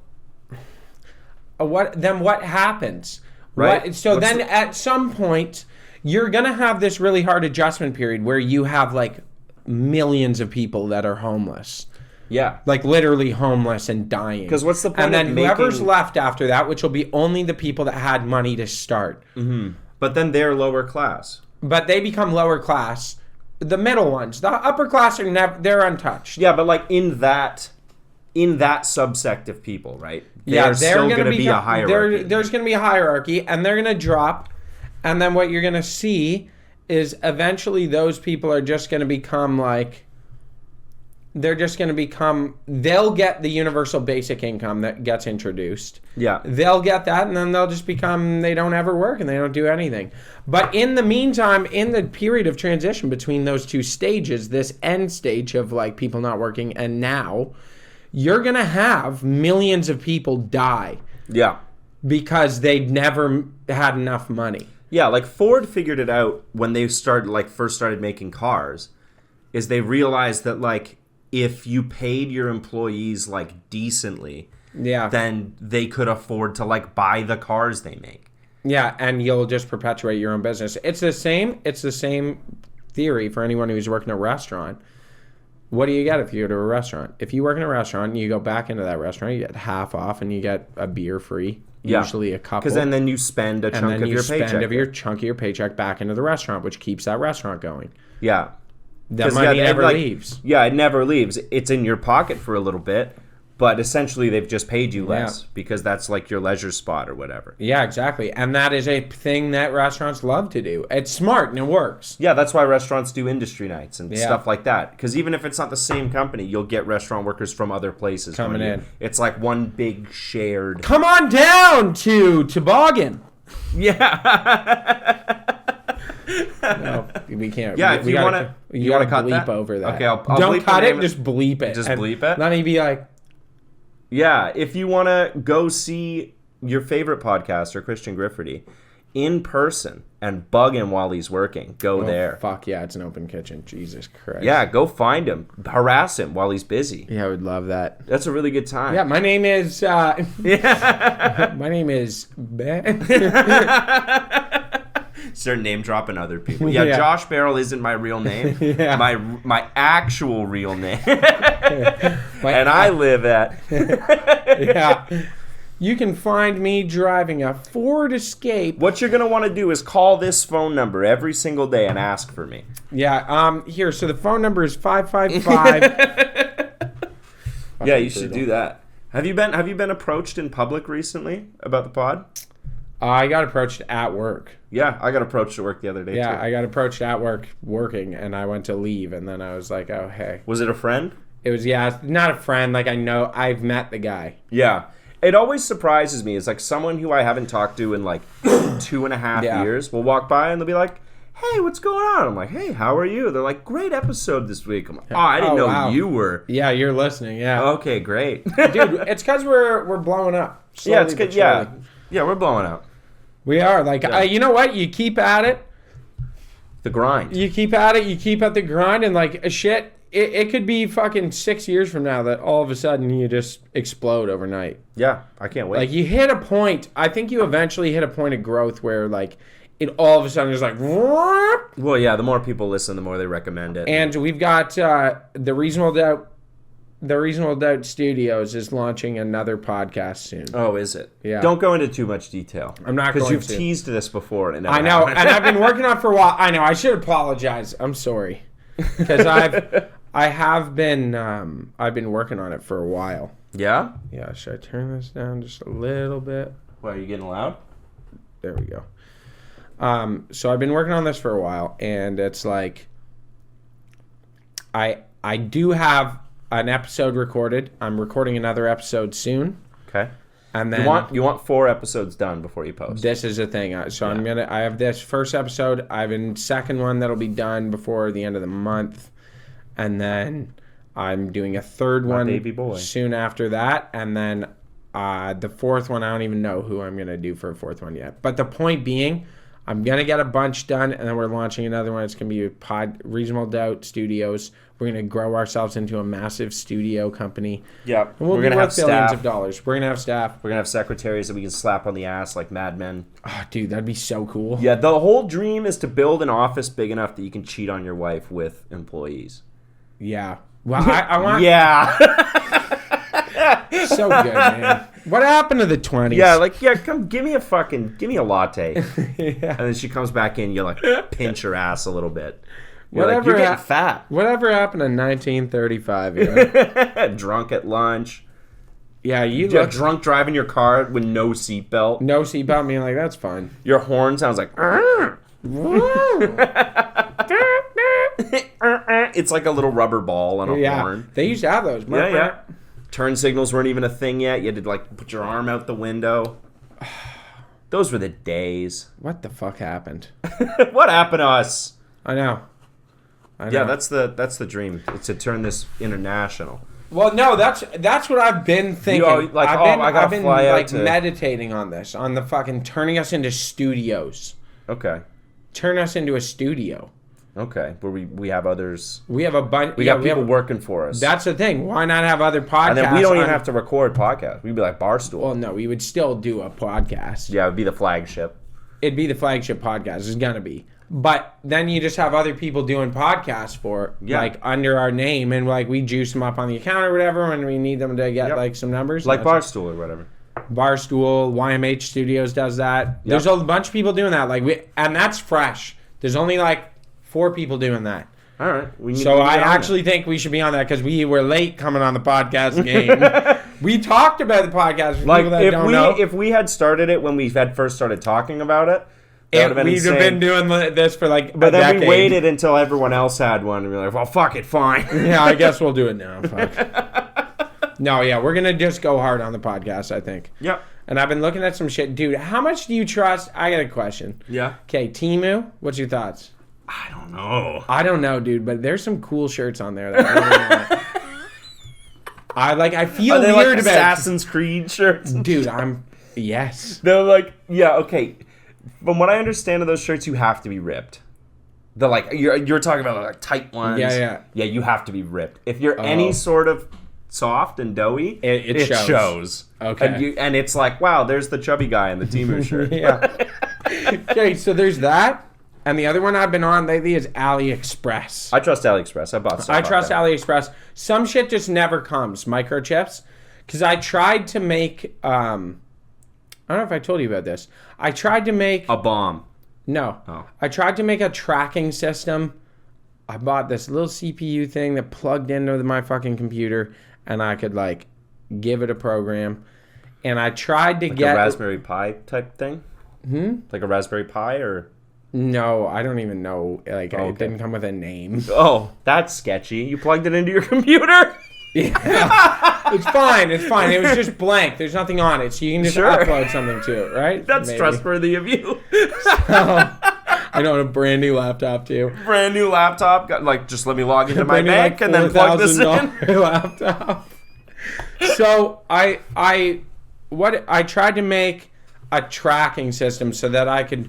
S1: What happens?
S2: Right.
S1: At some point, you're going to have this really hard adjustment period where you have like millions of people that are homeless.
S2: Yeah.
S1: Like literally homeless and dying.
S2: Because what's the point
S1: of making... And then whoever's left after that, which will be only the people that had money to start.
S2: Mm-hmm. But then they're lower class.
S1: But they become lower class. The middle ones. The upper class they're untouched.
S2: Yeah, but like in that subsect of people, right? There's still going to be a hierarchy.
S1: There's going to be a hierarchy, and they're going to drop. And then what you're going to see is eventually those people are just going to become like... they'll get the universal basic income that gets introduced.
S2: Yeah.
S1: They'll get that, and then they'll just become, they don't ever work and they don't do anything. But in the meantime, in the period of transition between those two stages, this end stage of like people not working and now, you're going to have millions of people die.
S2: Yeah.
S1: Because they'd never had enough money.
S2: Yeah, like Ford figured it out when they first started making cars, is they realized that like, if you paid your employees like decently, then they could afford to like buy the cars they make.
S1: Yeah, and you'll just perpetuate your own business. It's the same theory for anyone who's working a restaurant. What do you get if you go to a restaurant? If you work in a restaurant and you go back into that restaurant, you get half off and you get a beer free. Usually a couple.
S2: Because then you spend a chunk of your paycheck.
S1: Chunk of your paycheck back into the restaurant, which keeps that restaurant going.
S2: Yeah.
S1: That money never leaves.
S2: Yeah, it never leaves. It's in your pocket for a little bit, But essentially, they've just paid you less because that's like your leisure spot or whatever.
S1: Yeah, exactly. And that is a thing that restaurants love to do. It's smart and it works.
S2: Yeah, that's why restaurants do industry nights and stuff like that. Because even if it's not the same company, you'll get restaurant workers from other places
S1: coming in.
S2: It's like one big shared...
S1: Come on down to Toboggan.
S2: Yeah.
S1: No, we can't.
S2: Yeah, if you want to... You want to cut
S1: bleep
S2: that?
S1: over that.
S2: Okay, I'll
S1: don't
S2: bleep
S1: cut
S2: the
S1: it,
S2: name.
S1: just bleep it.
S2: Just bleep it?
S1: Let me be like...
S2: Yeah, if you want to go see your favorite podcaster, Christian Grifferty, in person and bug him while he's working, go there.
S1: Fuck yeah, it's an open kitchen. Jesus Christ.
S2: Yeah, go find him. Harass him while he's busy.
S1: Yeah, I would love that.
S2: That's a really good time.
S1: Yeah, my name is... my name is...
S2: Start name dropping other people. Yeah, Josh Barrel isn't my real name. My actual real name. And I live at...
S1: Yeah. You can find me driving a Ford Escape.
S2: What you're going to want to do is call this phone number every single day and ask for me.
S1: Yeah, here, so the phone number is 555...
S2: Yeah, you should do that. Have you been approached in public recently about the pod?
S1: I got approached at work.
S2: Yeah, I got approached at work the other day, too.
S1: Yeah, I got approached at work working, and I went to leave, and then I was like, oh, hey.
S2: Was it a friend?
S1: It was, not a friend. Like, I've met the guy.
S2: Yeah. It always surprises me. It's like someone who I haven't talked to in like 2.5 years will walk by, and they'll be like, hey, what's going on? I'm like, hey, how are you? They're like, great episode this week. I'm like, oh, I didn't know you were.
S1: Yeah, you're listening, yeah.
S2: Okay, great.
S1: Dude, it's because we're blowing up.
S2: Yeah, it's good. Yeah, we're blowing up.
S1: We are. Like, you know what? You keep at it.
S2: The grind.
S1: You keep at it. You keep at the grind. And, like, shit, it could be fucking 6 years from now that all of a sudden you just explode overnight.
S2: Yeah, I can't wait.
S1: Like, you hit a point. I think you eventually hit a point of growth where, like, it all of a sudden is like...
S2: Well, yeah, the more people listen, the more they recommend it.
S1: And we've got the Reasonable Doubt Studios is launching another podcast soon.
S2: Oh, is it?
S1: Yeah.
S2: Don't go into too much detail.
S1: I'm not going to.
S2: Because you've teased this before. And it never
S1: I know,
S2: happened.
S1: and I've been working on it for a while. I know, I should apologize. I'm sorry. Because I've been working on it for a while.
S2: Yeah?
S1: Yeah, should I turn this down just a little bit?
S2: Why, are you getting loud?
S1: There we go. So I've been working on this for a while, and it's like I do have an episode recorded. I'm recording another episode soon.
S2: Okay.
S1: And then
S2: you want 4 episodes done before you post.
S1: This is the thing. So I have this first episode. I have a second one that'll be done before the end of the month, and then I'm doing a third one
S2: baby boy.
S1: soon after that, and then the fourth one I don't even know who I'm gonna do for a fourth one yet. But the point being, I'm going to get a bunch done, and then we're launching another one. It's going to be Reasonable Doubt Studios. We're going to grow ourselves into a massive studio company.
S2: Yeah.
S1: And we're going to have billions of dollars. We're going to have staff.
S2: We're going to have secretaries that we can slap on the ass like Mad Men.
S1: Oh, dude, that'd be so cool.
S2: Yeah, the whole dream is to build an office big enough that you can cheat on your wife with employees.
S1: Yeah. Well, I want...
S2: Yeah.
S1: So good, man. What happened to the 20s?
S2: Yeah, come give me a latte. Yeah. And then she comes back in, you like pinch her ass a little bit. You're getting fat.
S1: Whatever happened in 1935, you know?
S2: Drunk at lunch.
S1: Yeah, you
S2: look drunk driving your car with no seatbelt.
S1: No seatbelt, being like, that's fine.
S2: Your horn sounds like it's like a little rubber ball on a horn.
S1: They used to have those.
S2: Yeah. Turn signals weren't even a thing yet. You had to like put your arm out the window. Those were the days.
S1: What the fuck happened?
S2: What happened to us?
S1: I know.
S2: Yeah, that's the dream. It's to turn this international.
S1: Well, no, that's what I've been thinking. I've been meditating on this, on the fucking turning us into studios.
S2: Okay.
S1: Turn us into a studio.
S2: Okay, where we have others.
S1: We have a bunch.
S2: We got people working for us.
S1: That's the thing. Why not have other podcasts?
S2: And then we don't even have to record podcasts. We'd be like Barstool.
S1: Well, no, we would still do a podcast.
S2: Yeah, it would be the flagship.
S1: It'd be the flagship podcast. It's gonna be. But then you just have other people doing podcasts like under our name, and like we juice them up on the account or whatever when we need them to get like some numbers.
S2: Like Barstool or whatever.
S1: Barstool, YMH Studios does that. Yep. There's a bunch of people doing that. And that's fresh. There's only like 4 people doing that.
S2: All right.
S1: I actually think we should be on that because we were late coming on the podcast game. We talked about the podcast for
S2: Like,
S1: people that don't know.
S2: if we had started it when we had first started talking about it, that would have been
S1: we'd have been doing this for like
S2: But
S1: a
S2: then
S1: decade.
S2: we waited until everyone else had one, and we were like, well, fuck it, fine.
S1: Yeah, I guess we'll do it now. Fuck. No, yeah, we're going to just go hard on the podcast, I think.
S2: Yep.
S1: And I've been looking at some shit. Dude, how much do you trust? I got a question.
S2: Yeah.
S1: Okay, Temu, what's your thoughts?
S2: I don't know.
S1: I don't know, dude, but there's some cool shirts on there that I really want. I feel
S2: Are they
S1: weird
S2: like
S1: about
S2: Assassin's Creed shirts?
S1: Dude, yes.
S2: They're like, yeah, okay. From what I understand of those shirts, you have to be ripped. The like you're talking about like tight ones.
S1: Yeah.
S2: Yeah, you have to be ripped. If you're any sort of soft and doughy,
S1: it shows. Okay.
S2: And it's like, wow, there's the chubby guy in the Temu shirt.
S1: Yeah. Okay, so there's that. And the other one I've been on lately is AliExpress.
S2: I trust AliExpress. I bought stuff.
S1: I trust AliExpress. Some shit just never comes. Microchips. Because I tried to make... I don't know if I told you about this. I tried to make...
S2: A bomb.
S1: No.
S2: Oh.
S1: I tried to make a tracking system. I bought this little CPU thing that plugged into my fucking computer. And I could, like, give it a program. And I tried to get...
S2: a Raspberry Pi type thing? Like a Raspberry Pi or...
S1: No, I don't even know. Like, it didn't come with a name.
S2: Oh, that's sketchy. You plugged it into your computer?
S1: Yeah. It's fine. It was just blank. There's nothing on it. So you can just upload something to it, right?
S2: That's trustworthy of you.
S1: I know, a brand new laptop, too.
S2: Brand new laptop. Just let me log into my bank and then plug this in.
S1: Laptop. So I tried to make a tracking system so that I could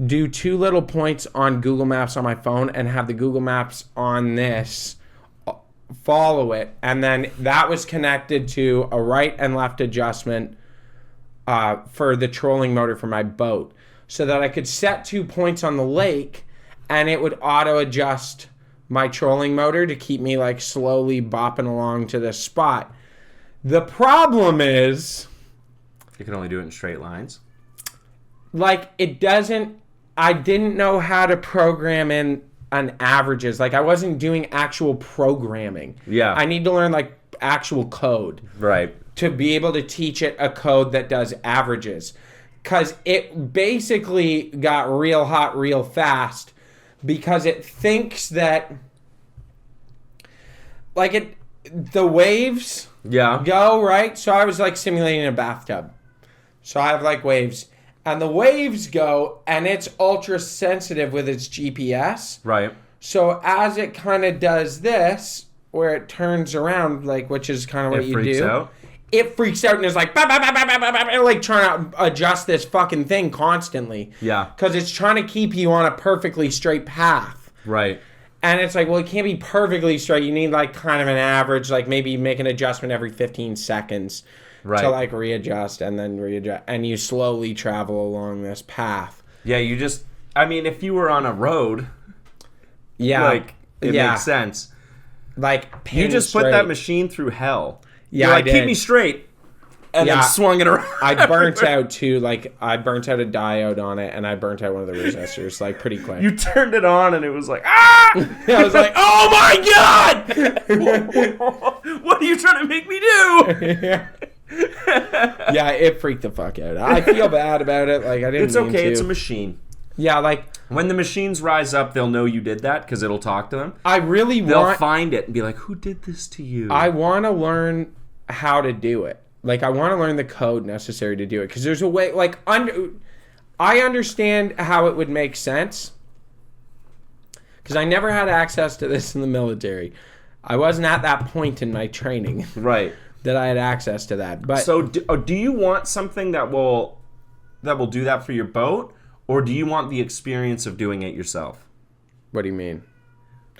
S1: do 2 little points on Google Maps on my phone and have the Google Maps on this follow it, and then that was connected to a right and left adjustment for the trolling motor for my boat, so that I could set 2 points on the lake and it would auto adjust my trolling motor to keep me like slowly bopping along to this spot. The problem is
S2: you can only do it in straight lines.
S1: Like, I didn't know how to program in an averages. Like, I wasn't doing actual programming.
S2: Yeah.
S1: I need to learn, like, actual code.
S2: Right.
S1: To be able to teach it a code that does averages. Because it basically got real hot real fast because it thinks that, like, the waves go, right? So I was, like, simulating a bathtub. So I have, like, waves. And the waves go, and it's ultra sensitive with its GPS.
S2: Right.
S1: So as it kind of does this, where it turns around, like, which is kind of what you do. It freaks out. It freaks out and is like, bah, bah, bah, bah, bah, bah, bah, like trying to adjust this fucking thing constantly.
S2: Yeah.
S1: Because it's trying to keep you on a perfectly straight path.
S2: Right.
S1: And it's like, well, it can't be perfectly straight. You need, like, kind of an average, like, maybe make an adjustment every 15 seconds. Right. To, like, readjust and then readjust. And you slowly travel along this path.
S2: Yeah, if you were on a road, like, it makes sense.
S1: Like,
S2: you just put that machine through hell.
S1: Yeah,
S2: You're like, keep me straight. And then swung it around.
S1: I burnt out, too. Like, I burnt out a diode on it, and I burnt out one of the resistors, like, pretty quick.
S2: You turned it on, and it was like, ah!
S1: I was like, oh, my God!
S2: What are you trying to make me do?
S1: Yeah, it freaked the fuck out. I feel bad about it. Like, I didn't
S2: It's okay. It's a machine.
S1: Yeah, like,
S2: when the machines rise up, they'll know you did that because it'll talk to them.
S1: They'll
S2: find it and be like, who did this to you?
S1: I want to learn how to do it. Like, I want to learn the code necessary to do it because there's a way. Like, I understand how it would make sense because I never had access to this in the military. I wasn't at that point in my training.
S2: Right.
S1: That I had access to that. But
S2: so do you want something that will do that for your boat, or do you want the experience of doing it yourself?
S1: What do you mean?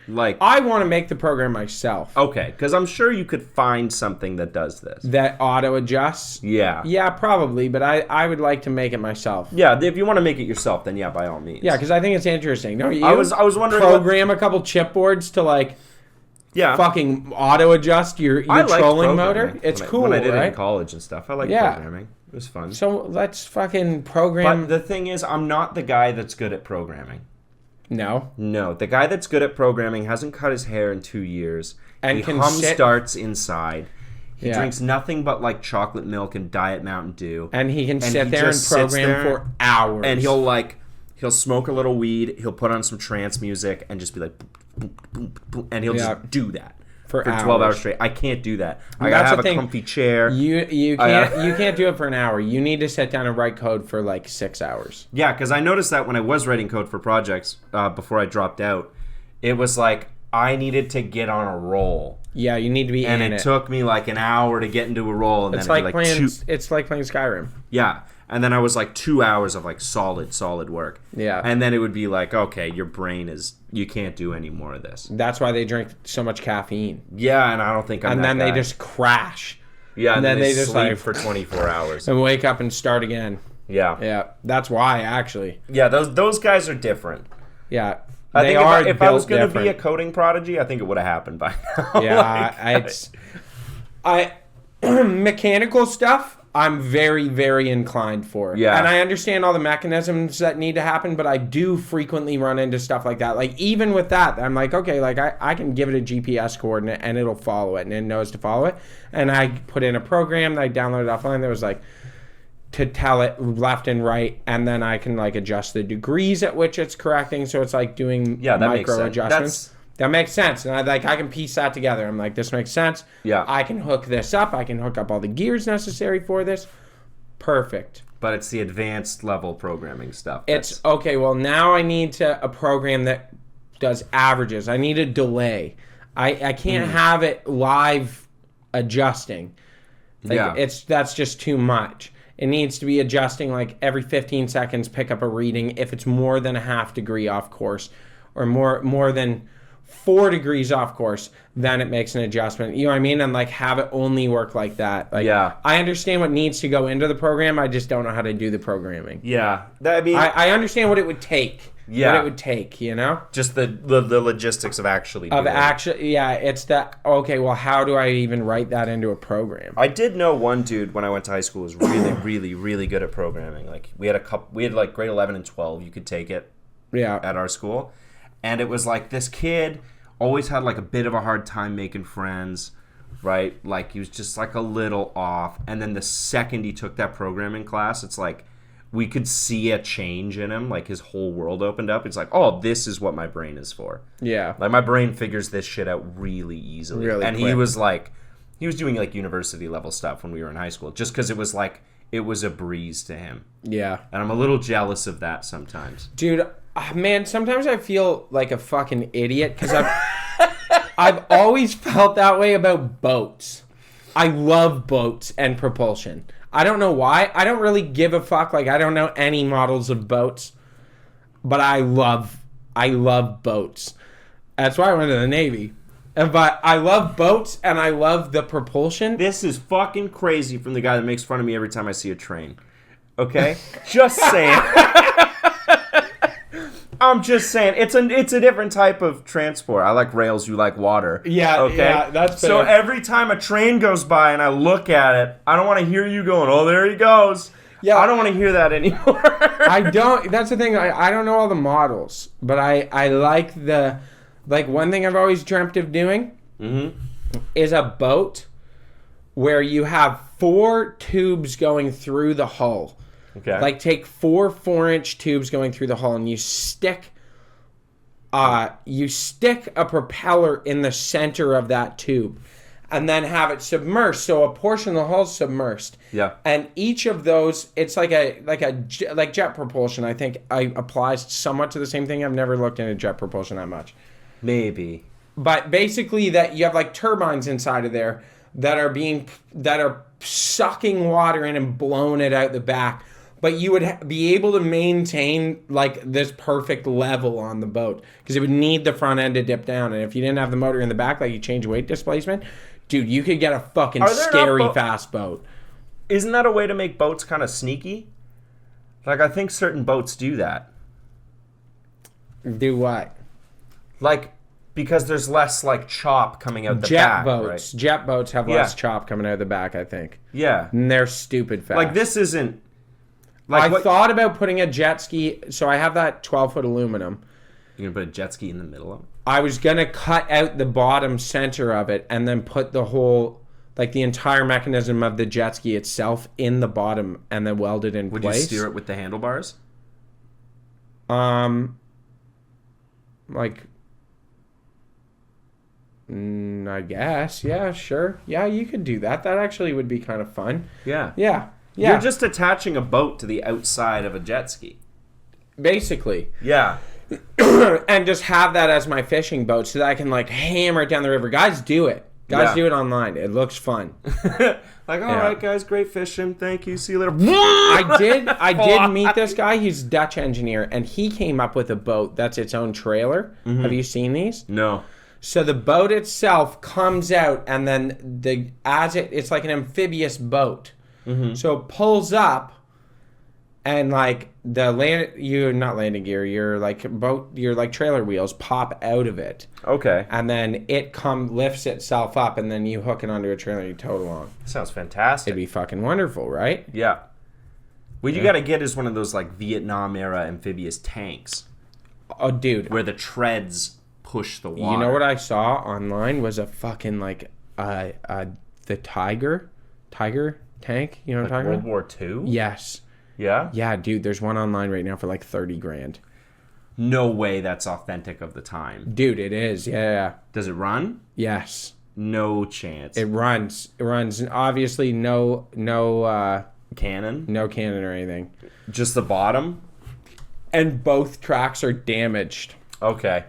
S2: Like,
S1: I want to make the program myself.
S2: Okay, because I'm sure you could find something that does this.
S1: That auto adjusts?
S2: Yeah.
S1: Yeah, probably, but I would like to make it myself.
S2: Yeah, if you want to make it yourself, then yeah, by all means.
S1: Yeah, because I think it's interesting. Don't you?
S2: I was wondering,
S1: program a couple chipboards to, like, fucking auto adjust your trolling motor. It's cool,
S2: when I did
S1: right?
S2: it in college and stuff. I like programming. It was fun.
S1: So let's fucking program.
S2: But the thing is, I'm not the guy that's good at programming.
S1: No.
S2: The guy that's good at programming hasn't cut his hair in 2 years.
S1: And
S2: he
S1: can
S2: starts inside. He drinks nothing but like chocolate milk and Diet Mountain Dew.
S1: And he can sit there and program for hours.
S2: And he'll smoke a little weed, he'll put on some trance music and just be like, boom, boom, boom, and he'll just do that for 12 hours straight. I can't do that. I gotta have a comfy chair.
S1: You can't do it for an hour. You need to sit down and write code for like 6 hours.
S2: Yeah, because I noticed that when I was writing code for projects before I dropped out, it was like I needed to get on a roll.
S1: Yeah, you need to be in it.
S2: And it took me like an hour to get into a roll. And
S1: it's
S2: then
S1: like playing. It's like playing Skyrim.
S2: Yeah, and then I was like 2 hours of like solid work.
S1: Yeah,
S2: and then it would be like, okay, your brain you can't do any more of this.
S1: That's why they drink so much caffeine.
S2: Yeah, and I don't think I'm.
S1: And
S2: that
S1: then
S2: guy.
S1: they just crash.
S2: Yeah, and then they just sleep for 24 hours
S1: and wake up and start again.
S2: Yeah,
S1: that's why actually.
S2: Yeah, those guys are different.
S1: Yeah.
S2: I think if I was going to be a coding prodigy, I think it would have happened by now.
S1: Yeah, I mechanical stuff, I'm very, very inclined for.
S2: Yeah.
S1: And I understand all the mechanisms that need to happen, but I do frequently run into stuff like that. Like, even with that, I'm like, okay, like, I can give it a GPS coordinate, and it'll follow it, and it knows to follow it. And I put in a program that I downloaded offline that was like, to tell it left and right, and then I can like adjust the degrees at which it's correcting, so it's like doing micro adjustments. That makes sense, and I can piece that together. I'm like, this makes sense.
S2: Yeah,
S1: I can hook this up. I can hook up all the gears necessary for this. Perfect.
S2: But it's the advanced level programming stuff.
S1: It's okay. Well, now I need a program that does averages. I need a delay. I can't have it live adjusting. That's just too much. It needs to be adjusting like every 15 seconds, pick up a reading. If it's more than a half degree off course or more than 4 degrees off course, then it makes an adjustment. You know what I mean? And like have it only work like that. Like, I understand what needs to go into the program. I just don't know how to do the programming.
S2: Yeah.
S1: I understand what it would take.
S2: Yeah.
S1: What it would take, you know?
S2: Just the logistics of actually doing it.
S1: Yeah, it's that, okay, well, how do I even write that into a program?
S2: I did know one dude when I went to high school who was really, really, really good at programming. Like, we had like grade 11 and 12, you could take it at our school. And it was like this kid always had like a bit of a hard time making friends, right? Like, he was just like a little off. And then the second he took that programming class, it's like, we could see a change in him, like his whole world opened up. It's like, oh, this is what my brain is for.
S1: Yeah.
S2: Like my brain figures this shit out really easily. And quick. He was doing like university level stuff when we were in high school, just because it was like, it was a breeze to him.
S1: Yeah.
S2: And I'm a little jealous of that sometimes.
S1: Dude, man, sometimes I feel like a fucking idiot because I've always felt that way about boats. I love boats and propulsion. I don't know why. I don't really give a fuck. Like, I don't know any models of boats, but I love boats. That's why I went to the Navy. But I love boats and I love the propulsion.
S2: This is fucking crazy from the guy that makes fun of me every time I see a train. Okay? Just saying. I'm just saying, it's a different type of transport. I like rails, you like water.
S1: Yeah,
S2: okay?
S1: Yeah, that's fair.
S2: So every time a train goes by and I look at it, I don't want to hear you going, oh, there he goes. Yeah, I don't want to hear that anymore.
S1: I don't. That's the thing. I don't know all the models, but I like the, like, one thing I've always dreamt of doing is a boat where you have 4 tubes going through the hull.
S2: Okay.
S1: Like, take 4 4-inch tubes going through the hull, and you stick a propeller in the center of that tube, and then have it submersed. So a portion of the hull is submersed.
S2: Yeah.
S1: And each of those, it's like jet propulsion. I think applies somewhat to the same thing. I've never looked into jet propulsion that much.
S2: Maybe.
S1: But basically, that you have like turbines inside of there that are sucking water in and blowing it out the back. But you would be able to maintain like this perfect level on the boat because it would need the front end to dip down. And if you didn't have the motor in the back, like you change weight displacement, dude, you could get a fucking scary fast boat.
S2: Isn't that a way to make boats kind of sneaky? Like, I think certain boats do that.
S1: Do what?
S2: Like, because there's less like chop coming out the back.
S1: Right? Jet boats have less chop coming out the back, I think.
S2: Yeah.
S1: And they're stupid fast.
S2: Like, this isn't...
S1: Like, I thought about putting a jet ski. So I have that 12-foot aluminum.
S2: You're going to put a jet ski in the middle of it?
S1: I was going to cut out the bottom center of it and then put the whole like the entire mechanism of the jet ski itself in the bottom and then weld it in
S2: Would
S1: place.
S2: you steer it with the handlebars?
S1: Like, I guess. Yeah, sure. Yeah, you could do that. That actually would be kind of fun.
S2: Yeah.
S1: Yeah. Yeah.
S2: You're just attaching a boat to the outside of a jet ski.
S1: Basically.
S2: Yeah.
S1: And just have that as my fishing boat so that I can, like, hammer it down the river. Guys do it. Guys do it online. It looks fun.
S2: Like, all right, guys, great fishing. Thank you. See you later.
S1: I did meet this guy. He's a Dutch engineer, and he came up with a boat that's its own trailer. Mm-hmm. Have you seen these?
S2: No.
S1: So the boat itself comes out, and then it's like an amphibious boat. Mm-hmm. So it pulls up, and like you're not landing gear, your like trailer wheels pop out of it.
S2: Okay.
S1: And then it lifts itself up, and then you hook it onto a trailer and you tow it along.
S2: Sounds fantastic.
S1: It'd be fucking wonderful, right?
S2: Yeah. What you got to get is one of those like Vietnam era amphibious tanks.
S1: Oh, dude.
S2: Where the treads push the water.
S1: You know what I saw online was a fucking like the Tiger tank. You know what I'm talking
S2: World
S1: about?
S2: War II?
S1: Yes.
S2: Yeah?
S1: Yeah, dude. There's one online right now for like 30 grand.
S2: No way that's authentic of the time.
S1: Dude, it is. Yeah.
S2: Does it run?
S1: Yes.
S2: No chance.
S1: It runs. And obviously no
S2: cannon?
S1: No cannon or anything.
S2: Just the bottom?
S1: And both tracks are damaged.
S2: Okay.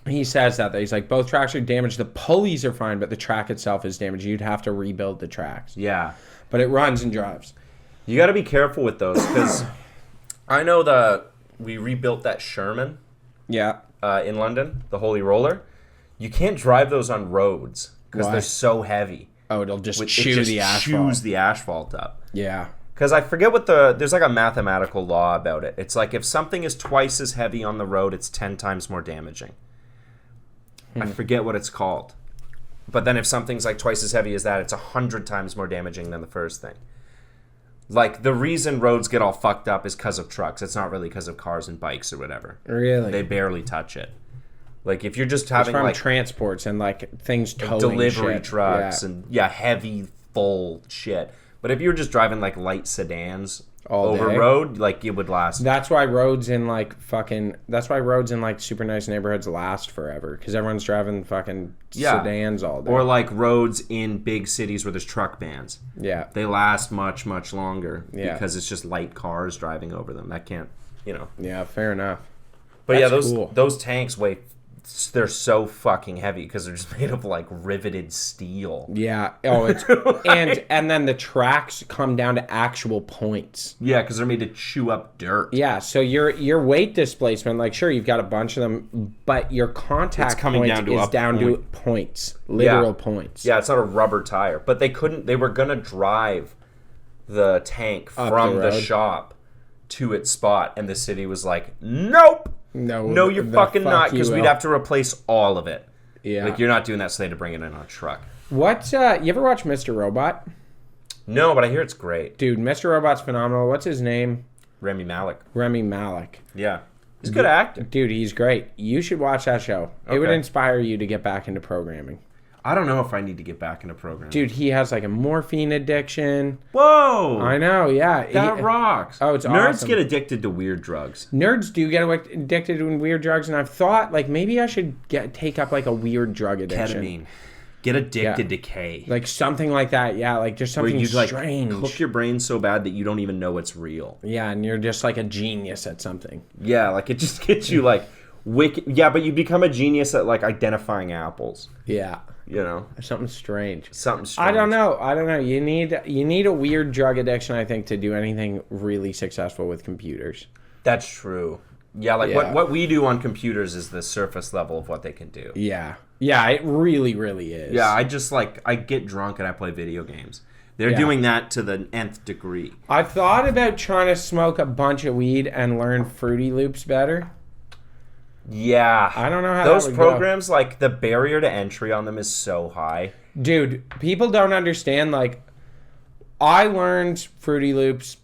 S1: He says that. He's like, both tracks are damaged. The pulleys are fine, but the track itself is damaged. You'd have to rebuild the tracks.
S2: Yeah.
S1: But it runs and drives.
S2: You got to be careful with those because I know we rebuilt that Sherman.
S1: Yeah.
S2: In London, the Holy Roller. You can't drive those on roads because they're so heavy.
S1: Oh, it'll just chew the asphalt.
S2: Chews the asphalt up.
S1: Yeah.
S2: Because I forget there's like a mathematical law about it. It's like if something is twice as heavy on the road, it's 10 times more damaging. I forget what it's called. But then if something's like twice as heavy as that, it's 100 times more damaging than the first thing. Like, the reason roads get all fucked up is because of trucks. It's not really because of cars and bikes or whatever.
S1: Really?
S2: They barely touch it. Like, if you're just having,
S1: from
S2: like...
S1: transports and, like, things towing
S2: delivery
S1: shit.
S2: trucks and, heavy, full shit. But if you were just driving, like, light sedans
S1: all
S2: over
S1: day.
S2: Road, like, it would last.
S1: That's why roads in, like, super nice neighborhoods last forever. Because everyone's driving fucking sedans all day.
S2: Or, like, roads in big cities where there's truck bans.
S1: Yeah.
S2: They last much, much longer.
S1: Yeah.
S2: Because it's just light cars driving over them. That can't,
S1: Yeah, fair enough.
S2: But
S1: That's cool.
S2: those tanks weigh... They're so fucking heavy because they're just made of like riveted steel.
S1: Yeah. Oh, it's and then the tracks come down to actual points.
S2: Yeah, because they're made to chew up dirt.
S1: Yeah. So your weight displacement, like sure you've got a bunch of them, but your contact point is down to points, literal points.
S2: Yeah, it's not a rubber tire, but they were gonna drive the tank from the shop to its spot, and the city was like, nope. No, you're fucking not, because we'd have to replace all of it.
S1: Yeah.
S2: Like, you're not doing that, so they had to bring it in on a truck.
S1: What, you ever watch Mr. Robot?
S2: No, but I hear it's great.
S1: Dude, Mr. Robot's phenomenal. What's his name?
S2: Rami Malek.
S1: Yeah.
S2: He's a good actor.
S1: Dude, he's great. You should watch that show. Okay. It would inspire you to get back into programming.
S2: I don't know if I need to get back into programming.
S1: Dude, he has like a morphine addiction.
S2: Whoa!
S1: I know, yeah.
S2: That rocks.
S1: Oh, it's
S2: Nerds
S1: awesome.
S2: get addicted to weird drugs.
S1: Nerds do get addicted to weird drugs, and I've thought, like, maybe I should take up, like, a weird drug addiction.
S2: Ketamine. Get addicted to K.
S1: Like, something like that, yeah. Like, just something
S2: where you,
S1: strange.
S2: Like, cook your brain so bad that you don't even know it's real.
S1: Yeah, and you're just, like, a genius at something.
S2: Yeah, like, it just gets you, like, wicked. Yeah, but you become a genius at, like, identifying apples.
S1: Yeah. Something strange. I don't know. You need a weird drug addiction, I think, to do anything really successful with computers.
S2: That's true. Yeah, like what we do on computers is the surface level of what they can do.
S1: Yeah, it really, really is.
S2: Yeah, I get drunk and I play video games. They're doing that to the nth degree.
S1: I've thought about trying to smoke a bunch of weed and learn Fruity Loops better.
S2: Yeah.
S1: I don't know how
S2: those
S1: that would
S2: programs, go. Like, the barrier to entry on them is so high.
S1: Dude, people don't understand, like, I learned Fruity Loops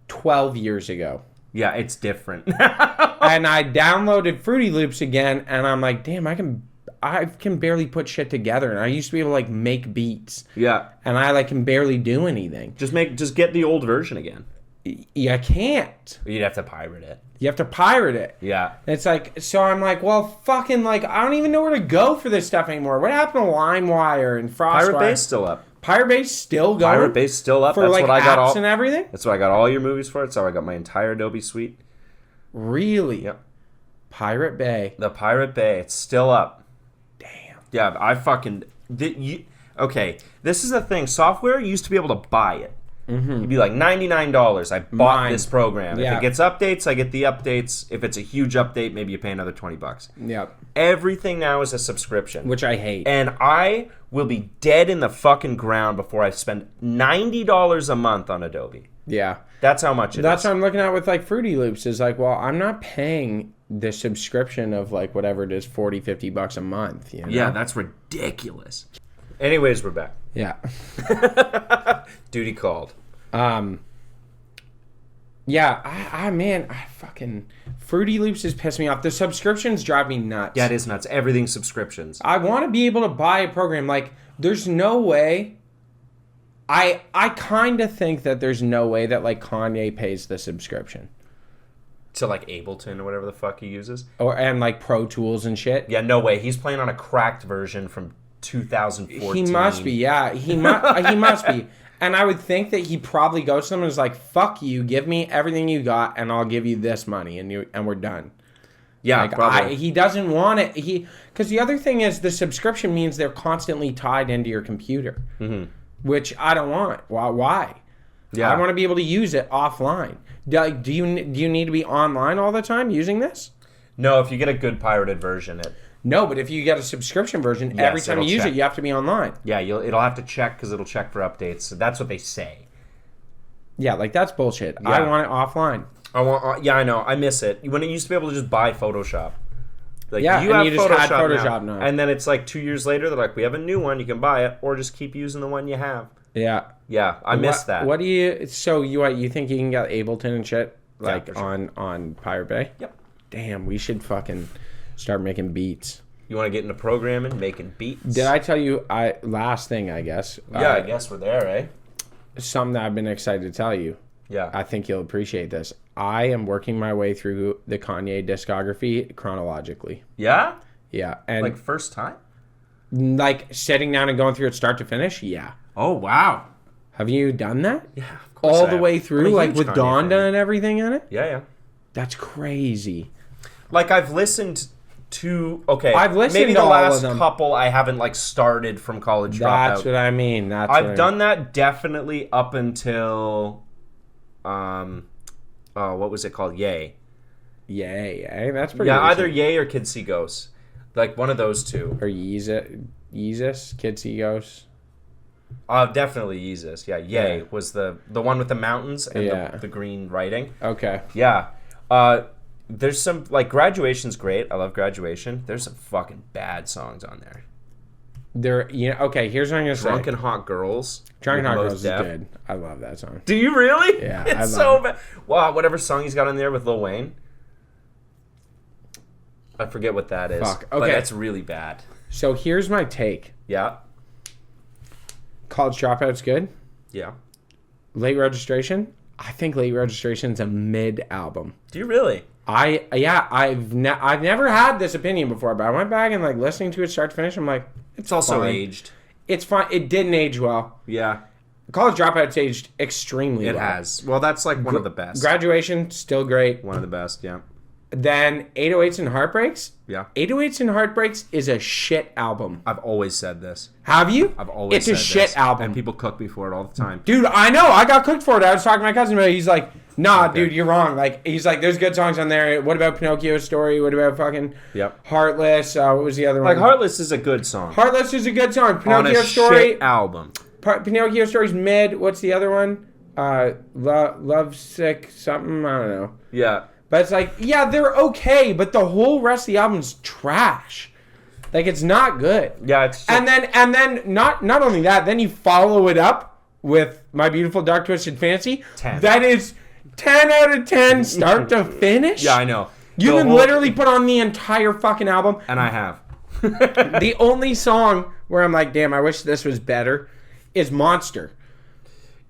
S1: 12 years ago.
S2: Yeah, it's different.
S1: And I downloaded Fruity Loops again, and I'm like, damn, I can I can barely put shit together, and I used to be able to like make beats.
S2: Yeah.
S1: And I like can barely do anything.
S2: Just get the old version again.
S1: You can't.
S2: You'd have to pirate it.
S1: You have to pirate it.
S2: Yeah.
S1: It's like, so I'm like, well, fucking, like, I don't even know where to go for this stuff anymore. What happened to LimeWire and FrostWire?
S2: Pirate Bay's still up.
S1: Pirate Bay's still going?
S2: Pirate Bay's still up.
S1: For,
S2: That's
S1: like,
S2: what I got
S1: apps and everything?
S2: That's what I got all your movies for. That's how I got my entire Adobe suite.
S1: Really?
S2: Yep.
S1: Pirate Bay.
S2: The Pirate Bay. It's still up.
S1: Damn.
S2: Yeah, I fucking... Okay, this is the thing. Software, you used to be able to buy it. You'd be like, $99. I bought this program.
S1: Yeah.
S2: If it gets updates, I get the updates. If it's a huge update, maybe you pay another $20.
S1: Yep.
S2: Everything now is a subscription.
S1: Which I hate.
S2: And I will be dead in the fucking ground before I spend $90 a month on Adobe.
S1: Yeah.
S2: That's how much it is.
S1: That's what I'm looking at with, like, Fruity Loops is like, well, I'm not paying the subscription of, like, whatever it is, $40, $50 a month. You know?
S2: Yeah, that's ridiculous. Anyways, we're back.
S1: Yeah.
S2: Duty called.
S1: Yeah, I fucking Fruity Loops is pissing me off. The subscriptions drive me nuts.
S2: Yeah, it is nuts. Everything's subscriptions.
S1: I want to be able to buy a program. Like, there's no way. I kind of think that there's no way that, like, Kanye pays the subscription.
S2: To, like, Ableton or whatever the fuck he uses.
S1: And like, Pro Tools and shit.
S2: Yeah, no way. He's playing on a cracked version from 2014.
S1: He must be, yeah. He must be. And I would think that he probably goes to them and is like, fuck you, give me everything you got, and I'll give you this money, and we're done.
S2: Yeah,
S1: like,
S2: probably.
S1: He doesn't want it. Because the other thing is, the subscription means they're constantly tied into your computer, which I don't want. Why?
S2: Yeah.
S1: I want to be able to use it offline. Do you need to be online all the time using this?
S2: No, if you get a good pirated version,
S1: No, but if you get a subscription version,
S2: Yes,
S1: every time you
S2: it'll
S1: use
S2: check.
S1: it, you have to be online.
S2: yeah, it'll have to check because it'll check for updates. So that's what they say.
S1: Yeah, like, that's bullshit.
S2: Yeah.
S1: I want it offline.
S2: Yeah, I know. I miss it. When it used to be able to just buy Photoshop. Like,
S1: Yeah,
S2: you
S1: and
S2: have
S1: you just had
S2: Photoshop,
S1: Photoshop now.
S2: And then it's like 2 years later, they're like, we have a new one. You can buy it, or just keep using the one you have.
S1: Yeah.
S2: Yeah, I miss that.
S1: What do you... So, you think you can get Ableton and shit? Like,
S2: for sure.
S1: on Pirate Bay?
S2: Yep.
S1: Damn, we should fucking start making beats.
S2: You want to get into programming, making beats?
S1: Did I tell you... last thing, I guess.
S2: Yeah, I guess we're there, eh?
S1: Something that I've been excited to tell you.
S2: Yeah.
S1: I think you'll appreciate this. I am working my way through the Kanye discography chronologically.
S2: Yeah?
S1: Yeah. And,
S2: Like, first time?
S1: like, sitting down and going through it start to finish? Yeah.
S2: Oh, wow.
S1: Have you done that?
S2: Yeah, of course
S1: All
S2: I
S1: the
S2: have.
S1: way
S2: I'm
S1: through,
S2: a
S1: like,
S2: huge
S1: with
S2: Kanye
S1: Donda
S2: fan.
S1: and everything in it?
S2: Yeah.
S1: That's crazy.
S2: Like, I've listened to... Okay,
S1: I've listened
S2: maybe
S1: to
S2: the
S1: all
S2: last
S1: of them.
S2: couple I haven't, like, started from College
S1: That's
S2: Dropout.
S1: what I mean.
S2: I've done that definitely up until... what was it called? Yay.
S1: Yay. That's pretty
S2: Yeah,
S1: recent.
S2: either Yay or Kids See Ghosts. Like, one of those two.
S1: Or Yeezus, Kids See Ghosts.
S2: Definitely Yeezus. Yeah, Yay
S1: Yeah.
S2: was the one with the mountains and
S1: Yeah.
S2: the green writing.
S1: Okay.
S2: Yeah. There's some, like, Graduation's great. I love Graduation. There's some fucking bad songs on there.
S1: Okay, here's what I'm going to say.
S2: Drunken Hot Girls.
S1: Drunken
S2: with
S1: Hot
S2: Mos
S1: Girls is
S2: Def.
S1: good. I love that song.
S2: Do you really?
S1: Yeah, I
S2: It's
S1: love
S2: so bad. Wow, whatever song he's got in there with Lil Wayne. I forget what that is.
S1: Fuck,
S2: But
S1: okay.
S2: that's really bad.
S1: So here's my take.
S2: Yeah.
S1: College Dropout's good.
S2: Yeah.
S1: Late Registration. I think Late Registration's a mid album.
S2: Do you really?
S1: I've never had this opinion before, but I went back and, like, listening to it start to finish. I'm like,
S2: It's also
S1: fine.
S2: aged.
S1: It's fine. It didn't age well.
S2: Yeah.
S1: College Dropout's aged extremely well.
S2: It has. Well, that's like one of the best.
S1: Graduation, still great.
S2: One of the best, yeah.
S1: Then 808s and Heartbreaks.
S2: Yeah.
S1: 808s and Heartbreaks is a shit album.
S2: I've always said this.
S1: Have you?
S2: I've always
S1: It's
S2: said
S1: a shit
S2: this.
S1: album.
S2: And people cook me for it all the time.
S1: Dude, I know. I got cooked for it. I was talking to my cousin about it. He's like, nah,
S2: Okay.
S1: dude, you're wrong. Like, he's like, there's good songs on there. What about Pinocchio's Story? What about fucking
S2: Yep.
S1: Heartless? What was the other
S2: Like,
S1: one?
S2: Heartless is a good song.
S1: Heartless is a good song.
S2: on a
S1: Pinocchio's Story.
S2: shit album.
S1: Pinocchio Story's mid. What's the other one? Love Sick something. I don't know.
S2: Yeah.
S1: But it's like, yeah, they're okay, but the whole rest of the album's trash. Like, it's not good.
S2: Yeah, it's just,
S1: And then not only that, then you follow it up with My Beautiful Dark Twisted Fancy.
S2: 10.
S1: That is 10 out of 10 start to finish.
S2: yeah, I know.
S1: You
S2: The
S1: can
S2: whole-
S1: literally put on the entire fucking album.
S2: And I have.
S1: The only song where I'm like, damn, I wish this was better is Monster.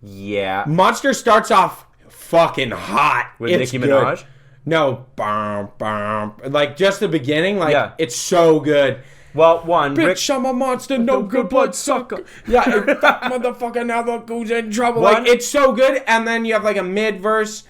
S2: Yeah.
S1: Monster starts off fucking hot.
S2: With Nicki Minaj?
S1: No, like just the beginning, like it's so good.
S2: Well,
S1: Bitch, I'm a monster, no good blood sucker. Yeah, that motherfucker now look who's in trouble. Like it's so good, and then you have like a mid verse.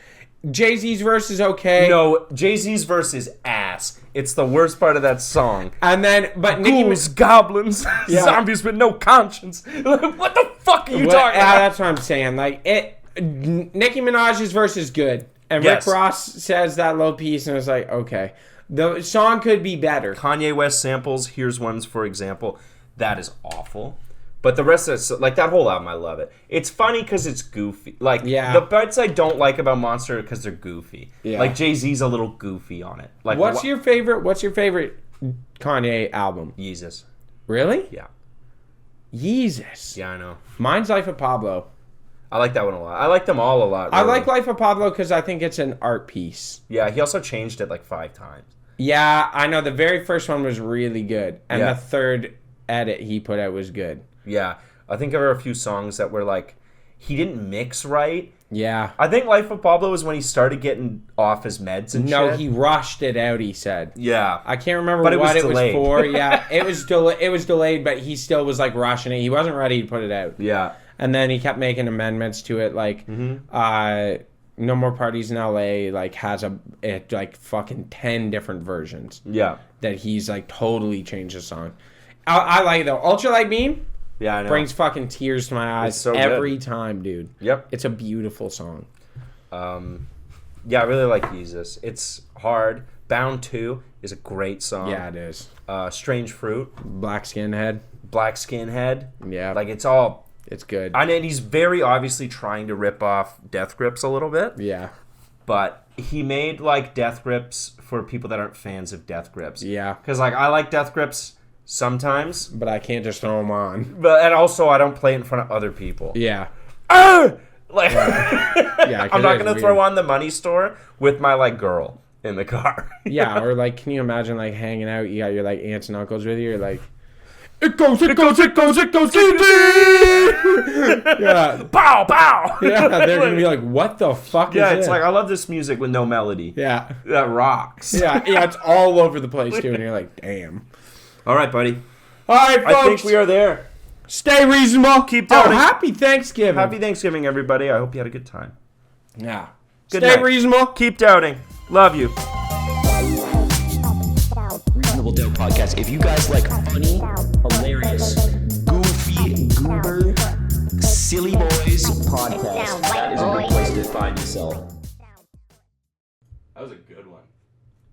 S1: Jay-Z's verse is okay.
S2: No, Jay-Z's verse is ass. It's the worst part of that song.
S1: And then, but
S2: Ghouls, goblins, zombies with no conscience. What the fuck are you talking about?
S1: That's what I'm saying. Like Nicki Minaj's verse is good, and Rick Ross says that little piece, and it's like, okay, the song could be better.
S2: Kanye West samples. Here's ones for example. That is awful. But the rest of like that whole album, I love it. It's funny because it's goofy. Like the parts I don't like about Monster because they're goofy. Yeah. Like Jay-Z's a little goofy on it. Like
S1: what's your favorite Kanye album?
S2: Yeezus.
S1: Really?
S2: Yeah.
S1: Yeezus.
S2: Yeah, I know.
S1: Mine's Life of Pablo.
S2: I like that one a lot. I like them all a lot. Really.
S1: I like Life of Pablo because I think it's an art piece.
S2: Yeah, he also changed it like 5 times.
S1: Yeah, I know. The very first one was really good, and the third edit he put out was good.
S2: Yeah, I think there were a few songs that were like, he didn't mix right.
S1: Yeah.
S2: I think Life of Pablo was when he started getting off his meds and shit.
S1: No, he rushed it out, he said.
S2: Yeah.
S1: I can't remember what it was for. Yeah, it was delayed, but he still was like rushing it. He wasn't ready to put it out.
S2: Yeah.
S1: And then he kept making amendments to it, like, No More Parties in LA, like, has like fucking 10 different versions.
S2: Yeah.
S1: That he's like totally changed the song. I like it though. Ultralight Beam?
S2: Yeah, I know.
S1: Brings fucking tears to my eyes every time, dude.
S2: Yep.
S1: It's a beautiful song.
S2: Yeah, I really like Yeezus. It's hard. Bound 2 is a great song.
S1: Yeah, it is.
S2: Strange Fruit.
S1: Black Skinhead.
S2: Yeah. Like, it's
S1: good.
S2: And he's very obviously trying to rip off Death Grips a little bit.
S1: Yeah.
S2: But he made, like, Death Grips for people that aren't fans of Death Grips.
S1: Yeah.
S2: Because, like, I like Death Grips sometimes.
S1: But I can't just throw them on.
S2: And also, I don't play it in front of other people.
S1: Yeah.
S2: Like, I'm not going to throw on the Money Store with my, like, girl in the car.
S1: Yeah, or, like, can you imagine, like, hanging out, you got your, like, aunts and uncles with you, you're like...
S2: It goes, yeah. Pow, pow.
S1: Yeah, they're going to be like, what the fuck is this?
S2: Yeah, it's like, I love this music with no melody.
S1: Yeah.
S2: That rocks.
S1: Yeah, it's all over the place, too, and you're like, damn.
S2: All right, buddy.
S1: All right, folks.
S2: I think we are there.
S1: Stay reasonable.
S2: Keep doubting.
S1: Happy Thanksgiving.
S2: Happy Thanksgiving, everybody. I hope you had a good time.
S1: Yeah.
S2: Stay reasonable. Keep doubting. Love you.
S5: Reasonable Doubt Podcast. If you guys like funny, hilarious, goofy, goober, silly boys podcast, that is a good place to find yourself.
S2: That was a good